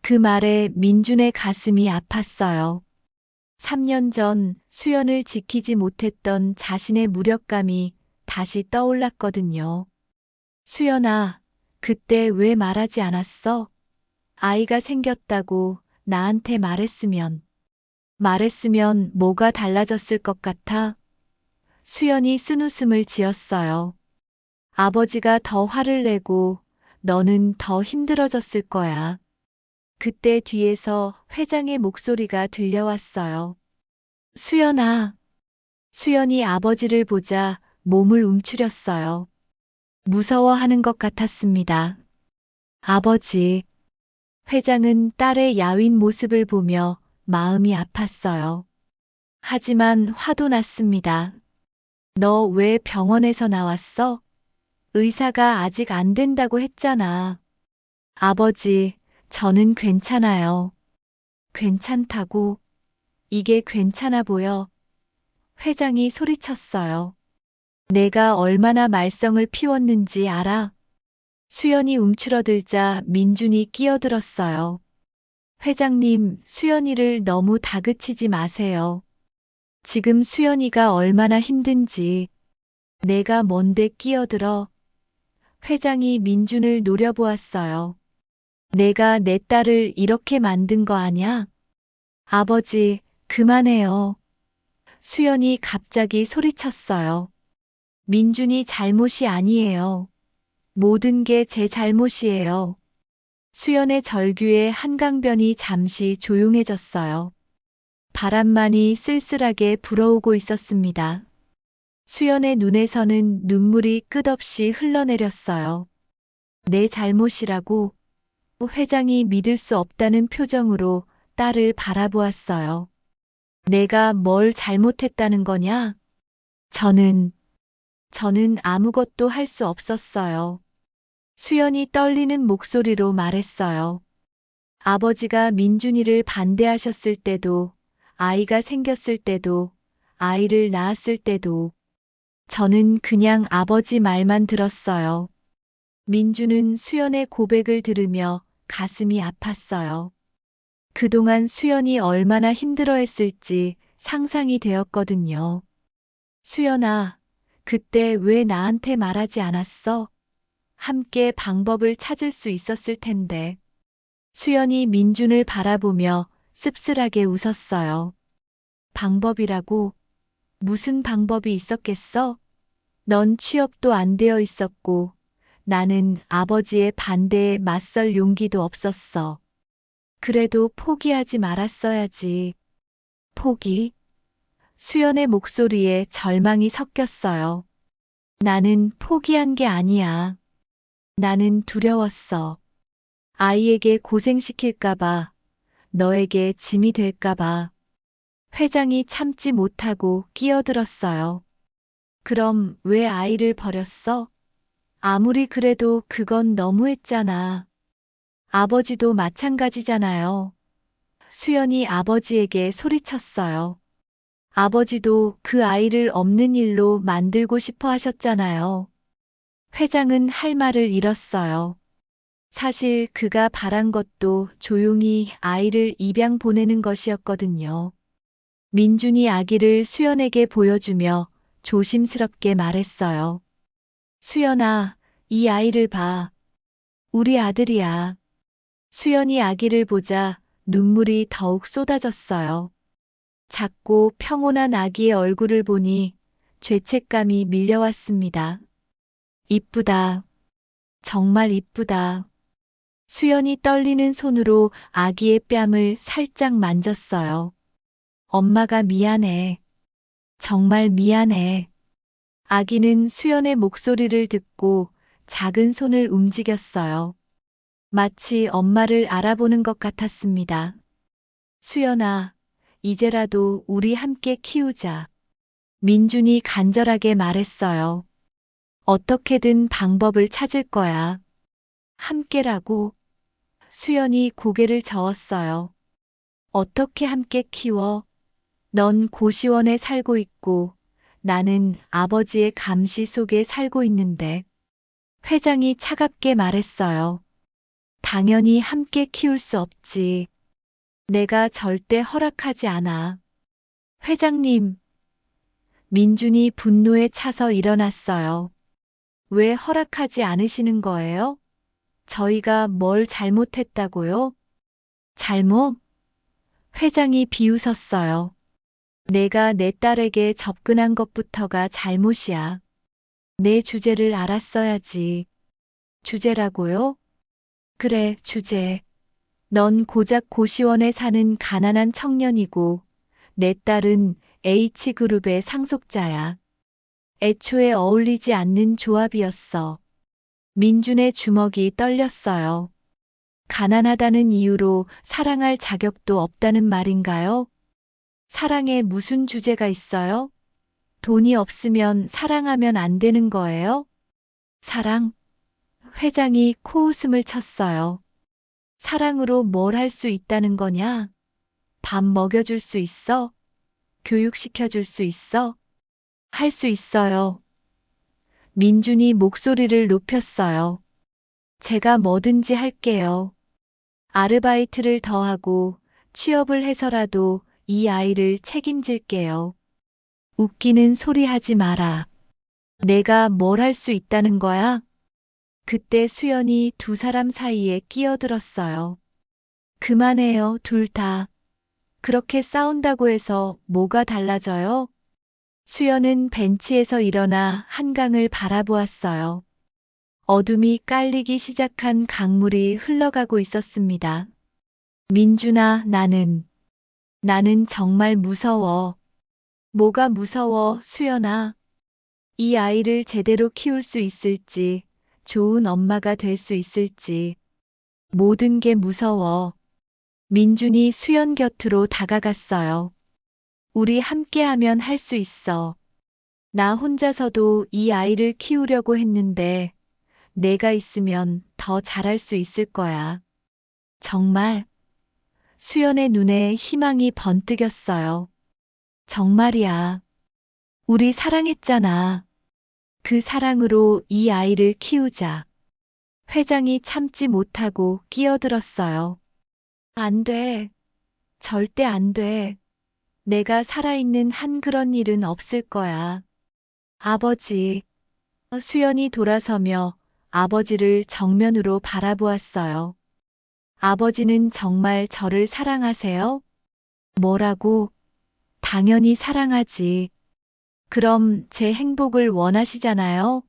그 말에 민준의 가슴이 아팠어요. 3년 전 수연을 지키지 못했던 자신의 무력감이 다시 떠올랐거든요. 수연아, 그때 왜 말하지 않았어? 아이가 생겼다고 나한테 말했으면 뭐가 달라졌을 것 같아? 수연이 쓴웃음을 지었어요. 아버지가 더 화를 내고 너는 더 힘들어졌을 거야. 그때 뒤에서 회장의 목소리가 들려왔어요. 수연아. 수연이 아버지를 보자 몸을 움츠렸어요. 무서워하는 것 같았습니다. 아버지. 회장은 딸의 야윈 모습을 보며 마음이 아팠어요. 하지만 화도 났습니다. 너 왜 병원에서 나왔어? 의사가 아직 안 된다고 했잖아. 아버지, 저는 괜찮아요. 괜찮다고? 이게 괜찮아 보여. 회장이 소리쳤어요. 내가 얼마나 말썽을 피웠는지 알아? 수연이 움츠러들자 민준이 끼어들었어요. 회장님, 수연이를 너무 다그치지 마세요. 지금 수연이가 얼마나 힘든지. 내가 뭔데 끼어들어. 회장이 민준을 노려보았어요. 내가 내 딸을 이렇게 만든 거 아냐? 아버지, 그만해요. 수연이 갑자기 소리쳤어요. 민준이 잘못이 아니에요. 모든 게 제 잘못이에요. 수연의 절규에 한강변이 잠시 조용해졌어요. 바람만이 쓸쓸하게 불어오고 있었습니다. 수연의 눈에서는 눈물이 끝없이 흘러내렸어요. 내 잘못이라고. 회장이 믿을 수 없다는 표정으로 딸을 바라보았어요. 내가 뭘 잘못했다는 거냐? 저는 저는 아무것도 할 수 없었어요. 수연이 떨리는 목소리로 말했어요. 아버지가 민준이를 반대하셨을 때도, 아이가 생겼을 때도, 아이를 낳았을 때도, 저는 그냥 아버지 말만 들었어요. 민주는 수연의 고백을 들으며 가슴이 아팠어요. 그동안 수연이 얼마나 힘들어했을지 상상이 되었거든요. 수연아, 그때 왜 나한테 말하지 않았어? 함께 방법을 찾을 수 있었을 텐데. 수연이 민준을 바라보며 씁쓸하게 웃었어요. 방법이라고? 무슨 방법이 있었겠어? 넌 취업도 안 되어 있었고, 나는 아버지의 반대에 맞설 용기도 없었어. 그래도 포기하지 말았어야지. 포기? 수연의 목소리에 절망이 섞였어요. 나는 포기한 게 아니야. 나는 두려웠어. 아이에게 고생시킬까봐, 너에게 짐이 될까봐. 회장이 참지 못하고 끼어들었어요. 그럼 왜 아이를 버렸어? 아무리 그래도 그건 너무했잖아. 아버지도 마찬가지잖아요. 수연이 아버지에게 소리쳤어요. 아버지도 그 아이를 없는 일로 만들고 싶어 하셨잖아요. 회장은 할 말을 잃었어요. 사실 그가 바란 것도 조용히 아이를 입양 보내는 것이었거든요. 민준이 아기를 수연에게 보여주며 조심스럽게 말했어요. 수연아, 이 아이를 봐. 우리 아들이야. 수연이 아기를 보자 눈물이 더욱 쏟아졌어요. 작고 평온한 아기의 얼굴을 보니 죄책감이 밀려왔습니다. 이쁘다. 정말 이쁘다. 수연이 떨리는 손으로 아기의 뺨을 살짝 만졌어요. 엄마가 미안해. 정말 미안해. 아기는 수연의 목소리를 듣고 작은 손을 움직였어요. 마치 엄마를 알아보는 것 같았습니다. 수연아, 이제라도 우리 함께 키우자. 민준이 간절하게 말했어요. 어떻게든 방법을 찾을 거야. 함께라고. 수연이 고개를 저었어요. 어떻게 함께 키워? 넌 고시원에 살고 있고 나는 아버지의 감시 속에 살고 있는데. 회장이 차갑게 말했어요. 당연히 함께 키울 수 없지. 내가 절대 허락하지 않아. 회장님. 민준이 분노에 차서 일어났어요. 왜 허락하지 않으시는 거예요? 저희가 뭘 잘못했다고요? 잘못? 회장이 비웃었어요. 내가 내 딸에게 접근한 것부터가 잘못이야. 내 주제를 알았어야지. 주제라고요? 그래, 주제. 넌 고작 고시원에 사는 가난한 청년이고, 내 딸은 H그룹의 상속자야. 애초에 어울리지 않는 조합이었어. 민준의 주먹이 떨렸어요. 가난하다는 이유로 사랑할 자격도 없다는 말인가요? 사랑에 무슨 주제가 있어요? 돈이 없으면 사랑하면 안 되는 거예요? 사랑? 회장이 코웃음을 쳤어요. 사랑으로 뭘 할 수 있다는 거냐? 밥 먹여줄 수 있어? 교육시켜줄 수 있어? 할 수 있어요. 민준이 목소리를 높였어요. 제가 뭐든지 할게요. 아르바이트를 더 하고 취업을 해서라도 이 아이를 책임질게요. 웃기는 소리 하지 마라. 내가 뭘 할 수 있다는 거야? 그때 수연이 두 사람 사이에 끼어들었어요. 그만해요, 둘 다. 그렇게 싸운다고 해서 뭐가 달라져요? 수연은 벤치에서 일어나 한강을 바라보았어요. 어둠이 깔리기 시작한 강물이 흘러가고 있었습니다. 민준아, 나는 정말 무서워. 뭐가 무서워, 수연아? 이 아이를 제대로 키울 수 있을지, 좋은 엄마가 될 수 있을지. 모든 게 무서워. 민준이 수연 곁으로 다가갔어요. 우리 함께하면 할 수 있어. 나 혼자서도 이 아이를 키우려고 했는데 내가 있으면 더 잘할 수 있을 거야. 정말? 수연의 눈에 희망이 번뜩였어요. 정말이야. 우리 사랑했잖아. 그 사랑으로 이 아이를 키우자. 회장이 참지 못하고 끼어들었어요. 안 돼. 절대 안 돼. 내가 살아있는 한 그런 일은 없을 거야. 아버지. 수연이 돌아서며 아버지를 정면으로 바라보았어요. 아버지는 정말 저를 사랑하세요? 뭐라고? 당연히 사랑하지. 그럼 제 행복을 원하시잖아요?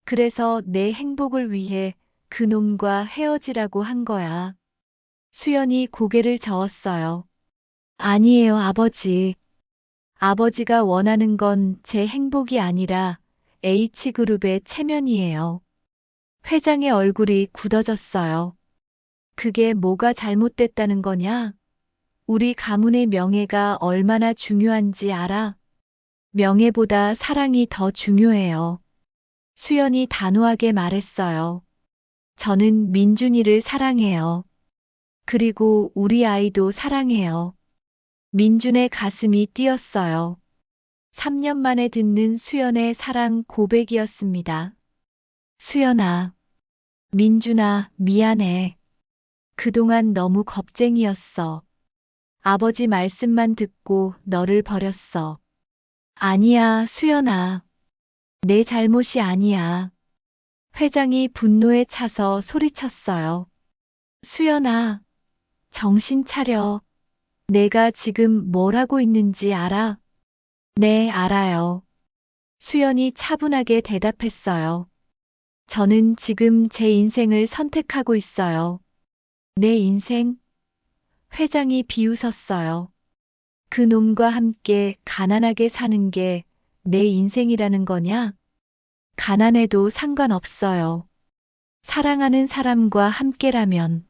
그래서 내 행복을 위해 그놈과 헤어지라고 한 거야. 수연이 고개를 저었어요. 아니에요, 아버지. 아버지가 원하는 건 제 행복이 아니라 H그룹의 체면이에요. 회장의 얼굴이 굳어졌어요. 그게 뭐가 잘못됐다는 거냐? 우리 가문의 명예가 얼마나 중요한지 알아? 명예보다 사랑이 더 중요해요. 수연이 단호하게 말했어요. 저는 민준이를 사랑해요. 그리고 우리 아이도 사랑해요. 민준의 가슴이 뛰었어요. 3년 만에 듣는 수연의 사랑 고백이었습니다. 수연아, 민준아, 미안해. 그동안 너무 겁쟁이였어. 아버지 말씀만 듣고 너를 버렸어. 아니야, 수연아. 내 잘못이 아니야. 회장이 분노에 차서 소리쳤어요. 수연아, 정신 차려. 내가 지금 뭘 하고 있는지 알아? 네, 알아요. 수연이 차분하게 대답했어요. 저는 지금 제 인생을 선택하고 있어요. 내 인생? 회장이 비웃었어요. 그 놈과 함께 가난하게 사는 게 내 인생이라는 거냐? 가난해도 상관없어요. 사랑하는 사람과 함께라면.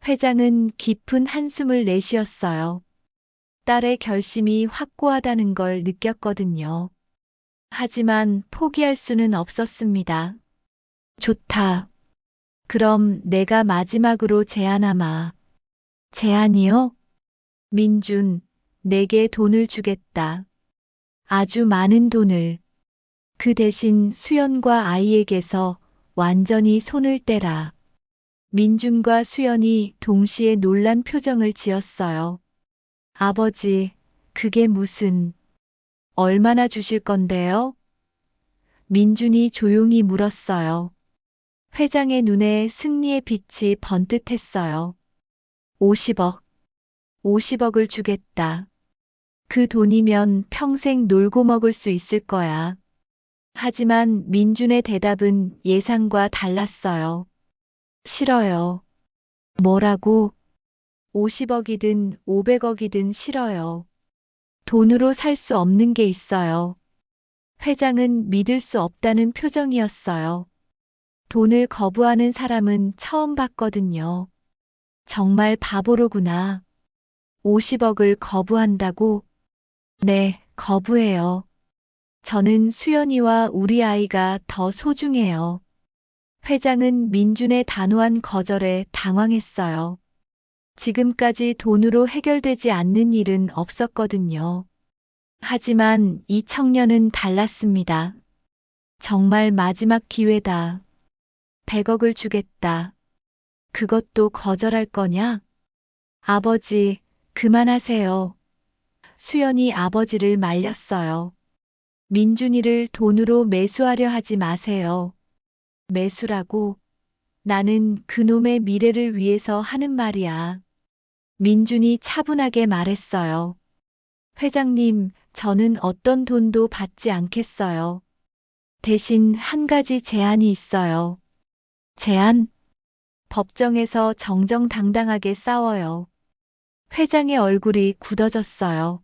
회장은 깊은 한숨을 내쉬었어요. 딸의 결심이 확고하다는 걸 느꼈거든요. 하지만 포기할 수는 없었습니다. 좋다. 그럼 내가 마지막으로 제안하마. 제안이요? 민준, 내게 돈을 주겠다. 아주 많은 돈을. 그 대신 수연과 아이에게서 완전히 손을 떼라. 민준과 수연이 동시에 놀란 표정을 지었어요. 아버지, 그게 무슨, 얼마나 주실 건데요? 민준이 조용히 물었어요. 회장의 눈에 승리의 빛이 번뜩했어요. 50억. 50억을 주겠다. 그 돈이면 평생 놀고 먹을 수 있을 거야. 하지만 민준의 대답은 예상과 달랐어요. 싫어요. 뭐라고? 50억이든 500억이든 싫어요. 돈으로 살 수 없는 게 있어요. 회장은 믿을 수 없다는 표정이었어요. 돈을 거부하는 사람은 처음 봤거든요. 정말 바보로구나. 50억을 거부한다고? 네, 거부해요. 저는 수연이와 우리 아이가 더 소중해요. 회장은 민준의 단호한 거절에 당황했어요. 지금까지 돈으로 해결되지 않는 일은 없었거든요. 하지만 이 청년은 달랐습니다. 정말 마지막 기회다. 100억을 주겠다. 그것도 거절할 거냐? 아버지, 그만하세요. 수연이 아버지를 말렸어요. 민준이를 돈으로 매수하려 하지 마세요. 매수라고? 나는 그놈의 미래를 위해서 하는 말이야. 민준이 차분하게 말했어요. 회장님, 저는 어떤 돈도 받지 않겠어요. 대신 한 가지 제안이 있어요. 제안? 법정에서 정정당당하게 싸워요. 회장의 얼굴이 굳어졌어요.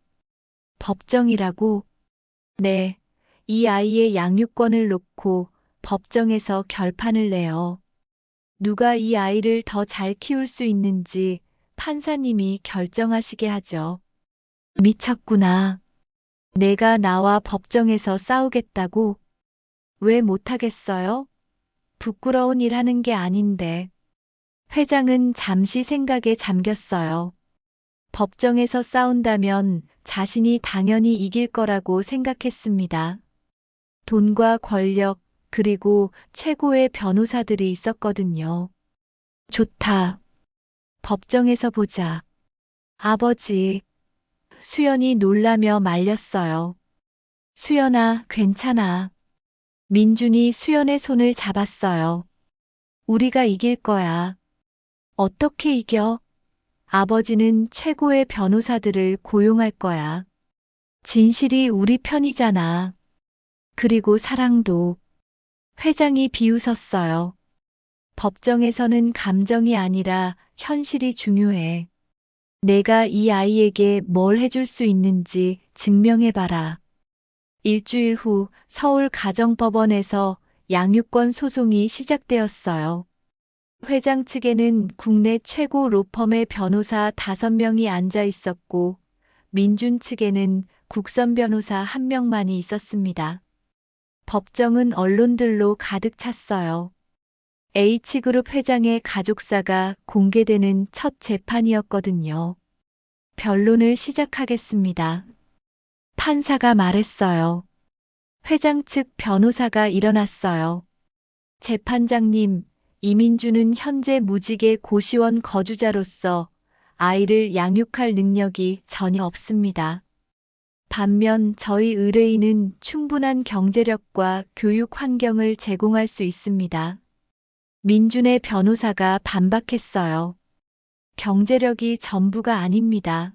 법정이라고? 네, 이 아이의 양육권을 놓고 법정에서 결판을 내요. 누가 이 아이를 더 잘 키울 수 있는지 판사님이 결정하시게 하죠. 미쳤구나. 내가 나와 법정에서 싸우겠다고? 왜 못하겠어요? 부끄러운 일 하는 게 아닌데. 회장은 잠시 생각에 잠겼어요. 법정에서 싸운다면 자신이 당연히 이길 거라고 생각했습니다. 돈과 권력, 그리고 최고의 변호사들이 있었거든요. 좋다. 법정에서 보자. 아버지. 수연이 놀라며 말렸어요. 수연아, 괜찮아. 민준이 수연의 손을 잡았어요. 우리가 이길 거야. 어떻게 이겨? 아버지는 최고의 변호사들을 고용할 거야. 진실이 우리 편이잖아. 그리고 사랑도. 회장이 비웃었어요. 법정에서는 감정이 아니라 현실이 중요해. 내가 이 아이에게 뭘 해줄 수 있는지 증명해봐라. 일주일 후 서울 가정법원에서 양육권 소송이 시작되었어요. 회장 측에는 국내 최고 로펌의 변호사 5명이 앉아 있었고, 민준 측에는 국선 변호사 1명만이 있었습니다. 법정은 언론들로 가득 찼어요. H그룹 회장의 가족사가 공개되는 첫 재판이었거든요. 변론을 시작하겠습니다. 판사가 말했어요. 회장 측 변호사가 일어났어요. 재판장님, 이민주는 현재 무직의 고시원 거주자로서 아이를 양육할 능력이 전혀 없습니다. 반면 저희 의뢰인은 충분한 경제력과 교육 환경을 제공할 수 있습니다. 민준의 변호사가 반박했어요. 경제력이 전부가 아닙니다.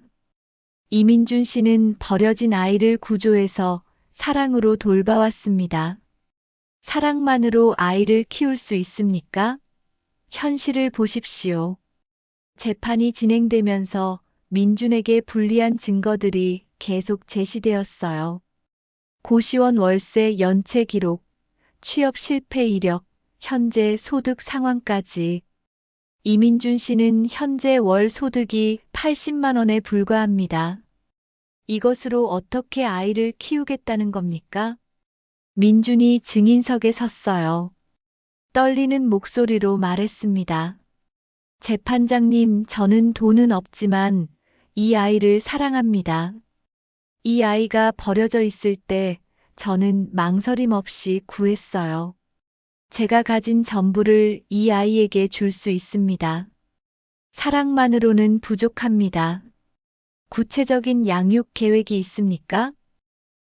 이민준 씨는 버려진 아이를 구조해서 사랑으로 돌봐왔습니다. 사랑만으로 아이를 키울 수 있습니까? 현실을 보십시오. 재판이 진행되면서 민준에게 불리한 증거들이 계속 제시되었어요. 고시원 월세 연체 기록, 취업 실패 이력, 현재 소득 상황까지. 이민준 씨는 현재 월 소득이 80만 원에 불과합니다. 이것으로 어떻게 아이를 키우겠다는 겁니까? 민준이 증인석에 섰어요. 떨리는 목소리로 말했습니다. 재판장님, 저는 돈은 없지만 이 아이를 사랑합니다. 이 아이가 버려져 있을 때 저는 망설임 없이 구했어요. 제가 가진 전부를 이 아이에게 줄 수 있습니다. 사랑만으로는 부족합니다. 구체적인 양육 계획이 있습니까?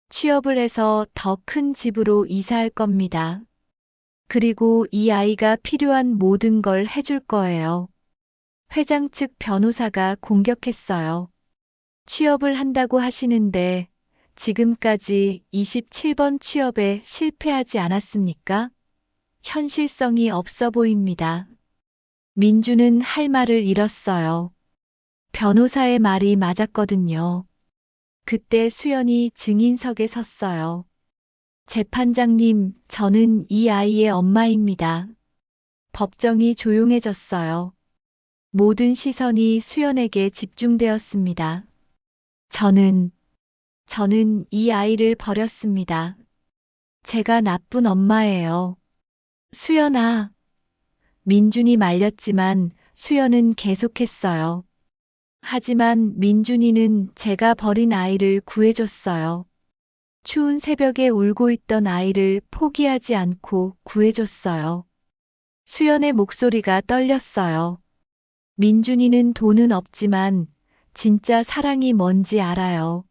취업을 해서 더 큰 집으로 이사할 겁니다. 그리고 이 아이가 필요한 모든 걸 해줄 거예요. 회장 측 변호사가 공격했어요. 취업을 한다고 하시는데 지금까지 27번 취업에 실패하지 않았습니까? 현실성이 없어 보입니다. 민주는 할 말을 잃었어요. 변호사의 말이 맞았거든요. 그때 수연이 증인석에 섰어요. 재판장님, 저는 이 아이의 엄마입니다. 법정이 조용해졌어요. 모든 시선이 수연에게 집중되었습니다. 저는 이 아이를 버렸습니다. 제가 나쁜 엄마예요. 수연아. 민준이 말렸지만 수연은 계속했어요. 하지만 민준이는 제가 버린 아이를 구해줬어요. 추운 새벽에 울고 있던 아이를 포기하지 않고 구해줬어요. 수연의 목소리가 떨렸어요. 민준이는 돈은 없지만 진짜 사랑이 뭔지 알아요.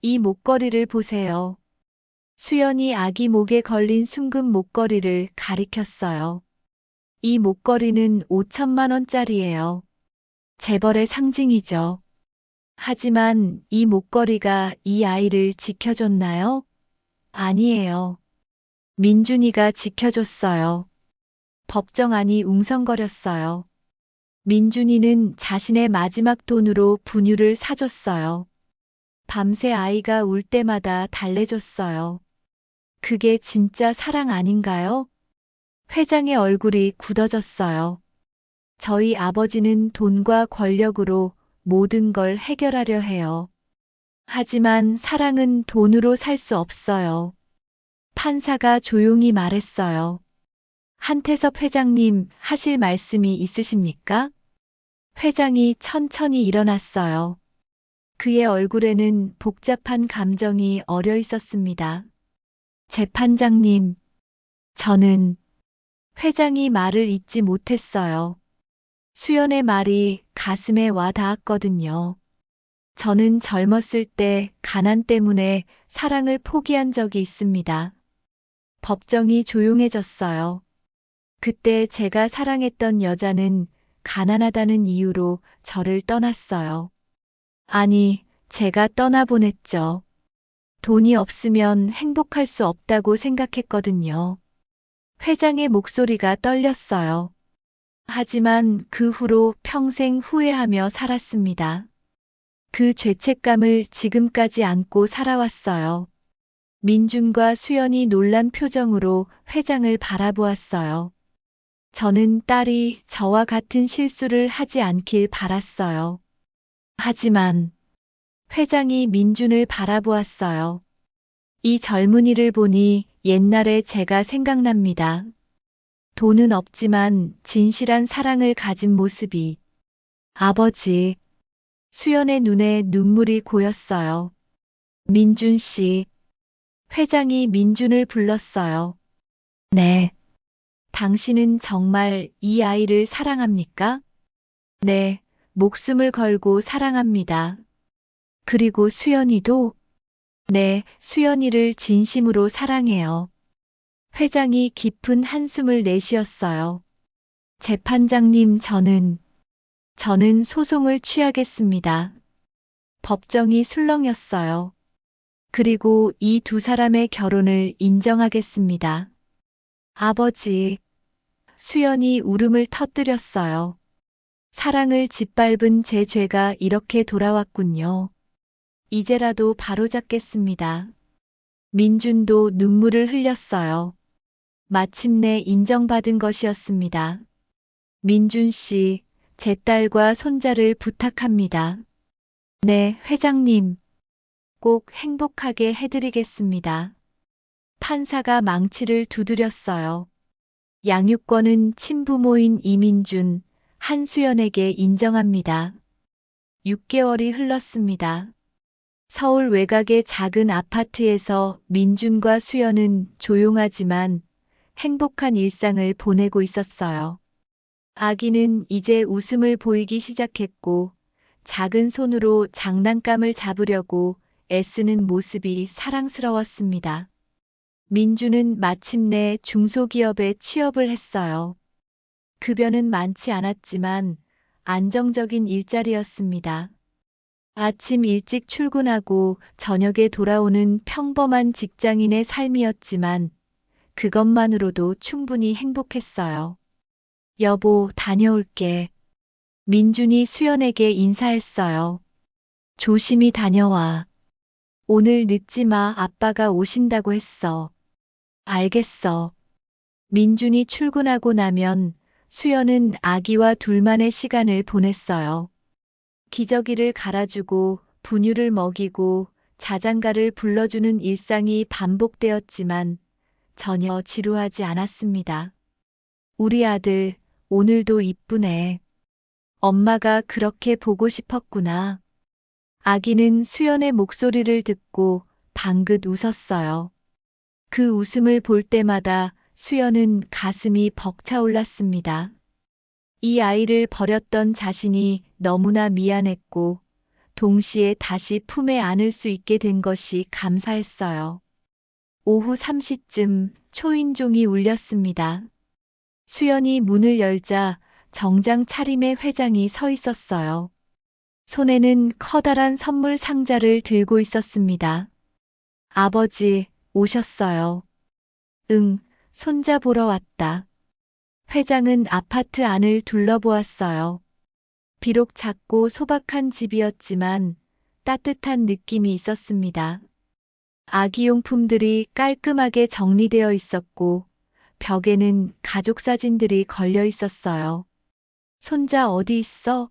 이 목걸이를 보세요. 수연이 아기 목에 걸린 순금 목걸이를 가리켰어요. 이 목걸이는 5천만 원짜리예요. 재벌의 상징이죠. 하지만 이 목걸이가 이 아이를 지켜줬나요? 아니에요. 민준이가 지켜줬어요. 법정 안이 웅성거렸어요. 민준이는 자신의 마지막 돈으로 분유를 사줬어요. 밤새 아이가 울 때마다 달래줬어요. 그게 진짜 사랑 아닌가요? 회장의 얼굴이 굳어졌어요. 저희 아버지는 돈과 권력으로 모든 걸 해결하려 해요. 하지만 사랑은 돈으로 살 수 없어요. 판사가 조용히 말했어요. 한태섭 회장님, 하실 말씀이 있으십니까? 회장이 천천히 일어났어요. 그의 얼굴에는 복잡한 감정이 어려 있었습니다. 재판장님, 저는 회장이 말을 잇지 못했어요. 수연의 말이 가슴에 와 닿았거든요. 저는 젊었을 때 가난 때문에 사랑을 포기한 적이 있습니다. 법정이 조용해졌어요. 그때 제가 사랑했던 여자는 가난하다는 이유로 저를 떠났어요. 아니, 제가 떠나보냈죠. 돈이 없으면 행복할 수 없다고 생각했거든요. 회장의 목소리가 떨렸어요. 하지만 그 후로 평생 후회하며 살았습니다. 그 죄책감을 지금까지 안고 살아왔어요. 민준과 수연이 놀란 표정으로 회장을 바라보았어요. 저는 딸이 저와 같은 실수를 하지 않길 바랐어요. 하지만 회장이 민준을 바라보았어요. 이 젊은이를 보니 옛날에 제가 생각납니다. 돈은 없지만 진실한 사랑을 가진 모습이. 아버지, 수연의 눈에 눈물이 고였어요. 민준 씨. 회장이 민준을 불렀어요. 네. 당신은 정말 이 아이를 사랑합니까? 네, 목숨을 걸고 사랑합니다. 그리고 수연이도? 네, 수연이를 진심으로 사랑해요. 회장이 깊은 한숨을 내쉬었어요. 재판장님, 저는 소송을 취하겠습니다. 법정이 술렁였어요. 그리고 이 두 사람의 결혼을 인정하겠습니다. 아버지, 수연이 울음을 터뜨렸어요. 사랑을 짓밟은 제 죄가 이렇게 돌아왔군요. 이제라도 바로잡겠습니다. 민준도 눈물을 흘렸어요. 마침내 인정받은 것이었습니다. 민준 씨, 제 딸과 손자를 부탁합니다. 네, 회장님. 꼭 행복하게 해드리겠습니다. 판사가 망치를 두드렸어요. 양육권은 친부모인 이민준, 한수연에게 인정합니다. 6개월이 흘렀습니다. 서울 외곽의 작은 아파트에서 민준과 수연은 조용하지만 행복한 일상을 보내고 있었어요. 아기는 이제 웃음을 보이기 시작했고 작은 손으로 장난감을 잡으려고 애쓰는 모습이 사랑스러웠습니다. 민준은 마침내 중소기업에 취업을 했어요. 급여는 많지 않았지만 안정적인 일자리였습니다. 아침 일찍 출근하고 저녁에 돌아오는 평범한 직장인의 삶이었지만 그것만으로도 충분히 행복했어요. 여보, 다녀올게. 민준이 수연에게 인사했어요. 조심히 다녀와. 오늘 늦지 마, 아빠가 오신다고 했어. 알겠어. 민준이 출근하고 나면 수연은 아기와 둘만의 시간을 보냈어요. 기저귀를 갈아주고 분유를 먹이고 자장가를 불러주는 일상이 반복되었지만 전혀 지루하지 않았습니다. 우리 아들, 오늘도 이쁘네. 엄마가 그렇게 보고 싶었구나. 아기는 수연의 목소리를 듣고 방긋 웃었어요. 그 웃음을 볼 때마다 수연은 가슴이 벅차올랐습니다. 이 아이를 버렸던 자신이 너무나 미안했고 동시에 다시 품에 안을 수 있게 된 것이 감사했어요. 오후 3시쯤 초인종이 울렸습니다. 수연이 문을 열자 정장 차림의 회장이 서 있었어요. 손에는 커다란 선물 상자를 들고 있었습니다. 아버지, 오셨어요. 응, 손자 보러 왔다. 회장은 아파트 안을 둘러보았어요. 비록 작고 소박한 집이었지만 따뜻한 느낌이 있었습니다. 아기용품들이 깔끔하게 정리되어 있었고 벽에는 가족 사진들이 걸려 있었어요. 손자 어디 있어?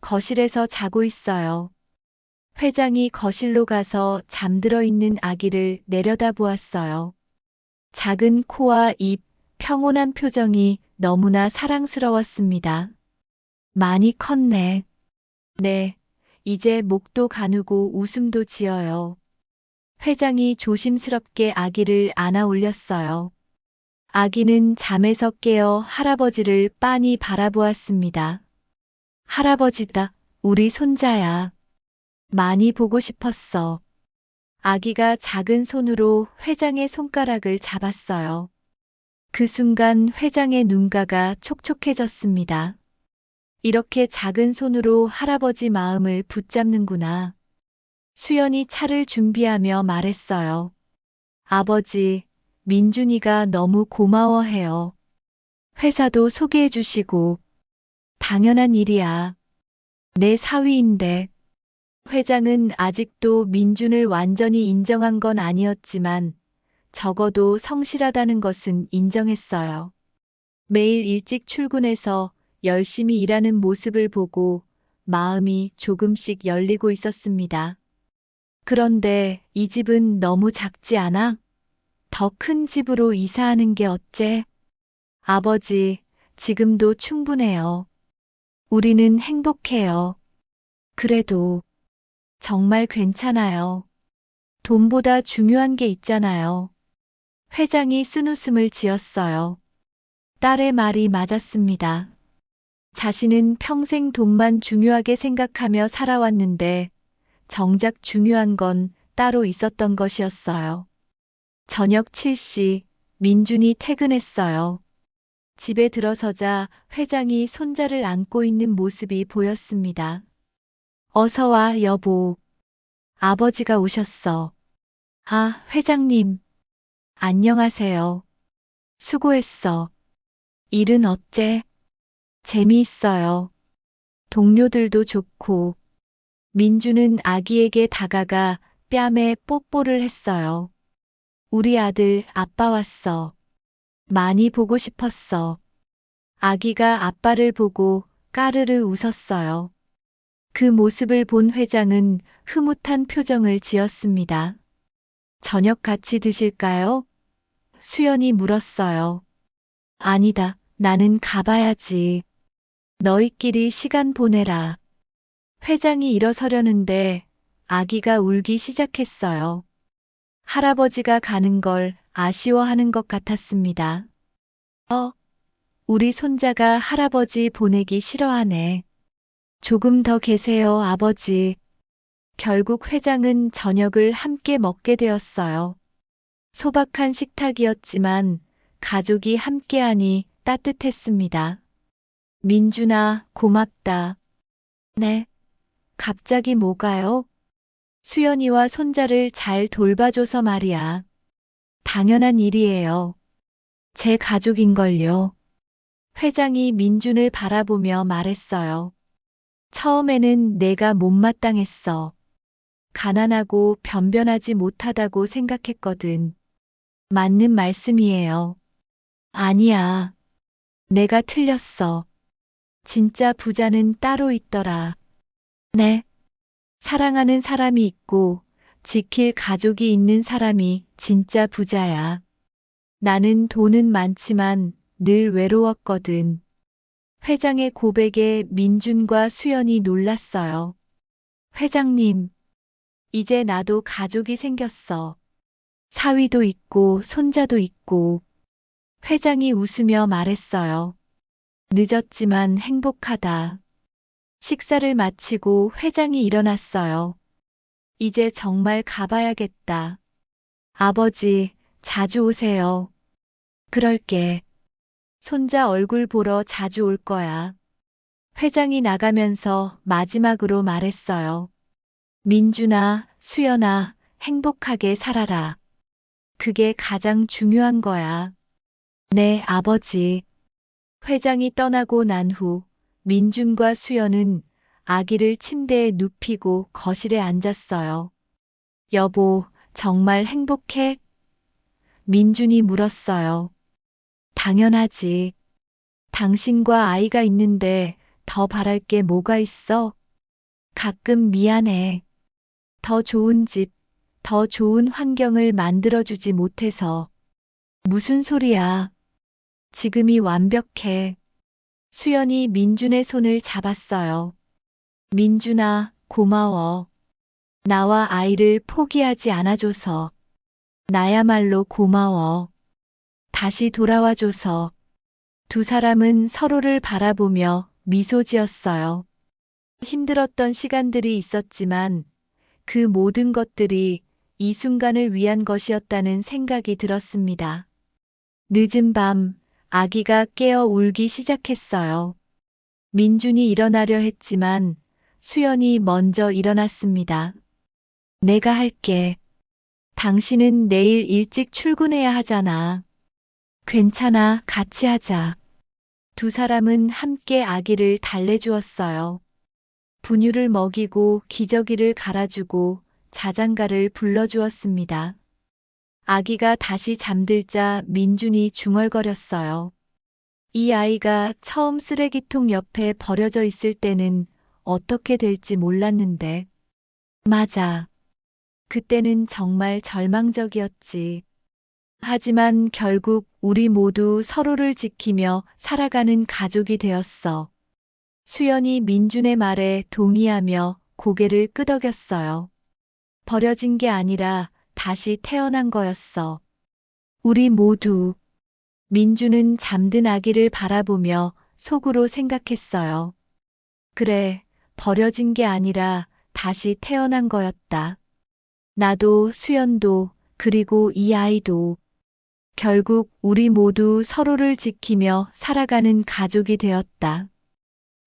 거실에서 자고 있어요. 회장이 거실로 가서 잠들어 있는 아기를 내려다보았어요. 작은 코와 입, 평온한 표정이 너무나 사랑스러웠습니다. 많이 컸네. 네, 이제 목도 가누고 웃음도 지어요. 회장이 조심스럽게 아기를 안아 올렸어요. 아기는 잠에서 깨어 할아버지를 빤히 바라보았습니다. 할아버지다, 우리 손자야. 많이 보고 싶었어. 아기가 작은 손으로 회장의 손가락을 잡았어요. 그 순간 회장의 눈가가 촉촉해졌습니다. 이렇게 작은 손으로 할아버지 마음을 붙잡는구나. 수연이 차를 준비하며 말했어요. 아버지, 민준이가 너무 고마워해요. 회사도 소개해 주시고. 당연한 일이야. 내 사위인데. 회장은 아직도 민준을 완전히 인정한 건 아니었지만 적어도 성실하다는 것은 인정했어요. 매일 일찍 출근해서 열심히 일하는 모습을 보고 마음이 조금씩 열리고 있었습니다. 그런데 이 집은 너무 작지 않아? 더 큰 집으로 이사하는 게 어째? 아버지, 지금도 충분해요. 우리는 행복해요. 그래도 정말 괜찮아요. 돈보다 중요한 게 있잖아요. 회장이 쓴웃음을 지었어요. 딸의 말이 맞았습니다. 자신은 평생 돈만 중요하게 생각하며 살아왔는데 정작 중요한 건 따로 있었던 것이었어요. 저녁 7시 민준이 퇴근했어요. 집에 들어서자 회장이 손자를 안고 있는 모습이 보였습니다. 어서 와, 여보. 아버지가 오셨어. 아, 회장님. 안녕하세요. 수고했어. 일은 어째? 재미있어요. 동료들도 좋고. 민주는 아기에게 다가가 뺨에 뽀뽀를 했어요. 우리 아들 아빠 왔어. 많이 보고 싶었어. 아기가 아빠를 보고 까르르 웃었어요. 그 모습을 본 회장은 흐뭇한 표정을 지었습니다. 저녁 같이 드실까요? 수연이 물었어요. 아니다, 나는 가봐야지. 너희끼리 시간 보내라. 회장이 일어서려는데 아기가 울기 시작했어요. 할아버지가 가는 걸 아쉬워하는 것 같았습니다. 우리 손자가 할아버지 보내기 싫어하네. 조금 더 계세요, 아버지. 결국 회장은 저녁을 함께 먹게 되었어요. 소박한 식탁이었지만 가족이 함께하니 따뜻했습니다. 민준아, 고맙다. 네. 갑자기 뭐가요? 수연이와 손자를 잘 돌봐줘서 말이야. 당연한 일이에요. 제 가족인걸요. 회장이 민준을 바라보며 말했어요. 처음에는 내가 못마땅했어. 가난하고 변변하지 못하다고 생각했거든. 맞는 말씀이에요. 아니야. 내가 틀렸어. 진짜 부자는 따로 있더라. 네. 사랑하는 사람이 있고 지킬 가족이 있는 사람이 진짜 부자야. 나는 돈은 많지만 늘 외로웠거든. 회장의 고백에 민준과 수연이 놀랐어요. 회장님, 이제 나도 가족이 생겼어. 사위도 있고 손자도 있고. 회장이 웃으며 말했어요. 늦었지만 행복하다. 식사를 마치고 회장이 일어났어요. 이제 정말 가봐야겠다. 아버지, 자주 오세요. 그럴게. 손자 얼굴 보러 자주 올 거야. 회장이 나가면서 마지막으로 말했어요. 민준아, 수연아, 행복하게 살아라. 그게 가장 중요한 거야. 네, 아버지. 회장이 떠나고 난 후 민준과 수연은 아기를 침대에 눕히고 거실에 앉았어요. 여보, 정말 행복해? 민준이 물었어요. 당연하지. 당신과 아이가 있는데 더 바랄 게 뭐가 있어? 가끔 미안해. 더 좋은 집, 더 좋은 환경을 만들어주지 못해서. 무슨 소리야. 지금이 완벽해. 수연이 민준의 손을 잡았어요. 민준아, 고마워. 나와 아이를 포기하지 않아줘서. 나야말로 고마워. 다시 돌아와줘서. 두 사람은 서로를 바라보며 미소 지었어요. 힘들었던 시간들이 있었지만 그 모든 것들이 이 순간을 위한 것이었다는 생각이 들었습니다. 늦은 밤, 아기가 깨어 울기 시작했어요. 민준이 일어나려 했지만 수연이 먼저 일어났습니다. 내가 할게. 당신은 내일 일찍 출근해야 하잖아. 괜찮아, 같이 하자. 두 사람은 함께 아기를 달래주었어요. 분유를 먹이고 기저귀를 갈아주고 자장가를 불러주었습니다. 아기가 다시 잠들자 민준이 중얼거렸어요. 이 아이가 처음 쓰레기통 옆에 버려져 있을 때는 어떻게 될지 몰랐는데. 맞아. 그때는 정말 절망적이었지. 하지만 결국 우리 모두 서로를 지키며 살아가는 가족이 되었어. 수연이 민준의 말에 동의하며 고개를 끄덕였어요. 버려진 게 아니라 다시 태어난 거였어. 우리 모두. 민준은 잠든 아기를 바라보며 속으로 생각했어요. 그래, 버려진 게 아니라 다시 태어난 거였다. 나도 수연도 그리고 이 아이도. 결국 우리 모두 서로를 지키며 살아가는 가족이 되었다.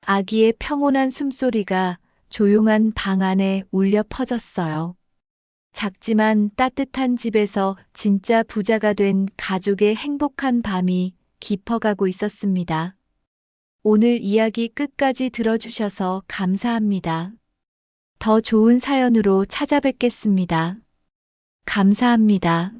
아기의 평온한 숨소리가 조용한 방 안에 울려 퍼졌어요. 작지만 따뜻한 집에서 진짜 부자가 된 가족의 행복한 밤이 깊어가고 있었습니다. 오늘 이야기 끝까지 들어주셔서 감사합니다. 더 좋은 사연으로 찾아뵙겠습니다. 감사합니다.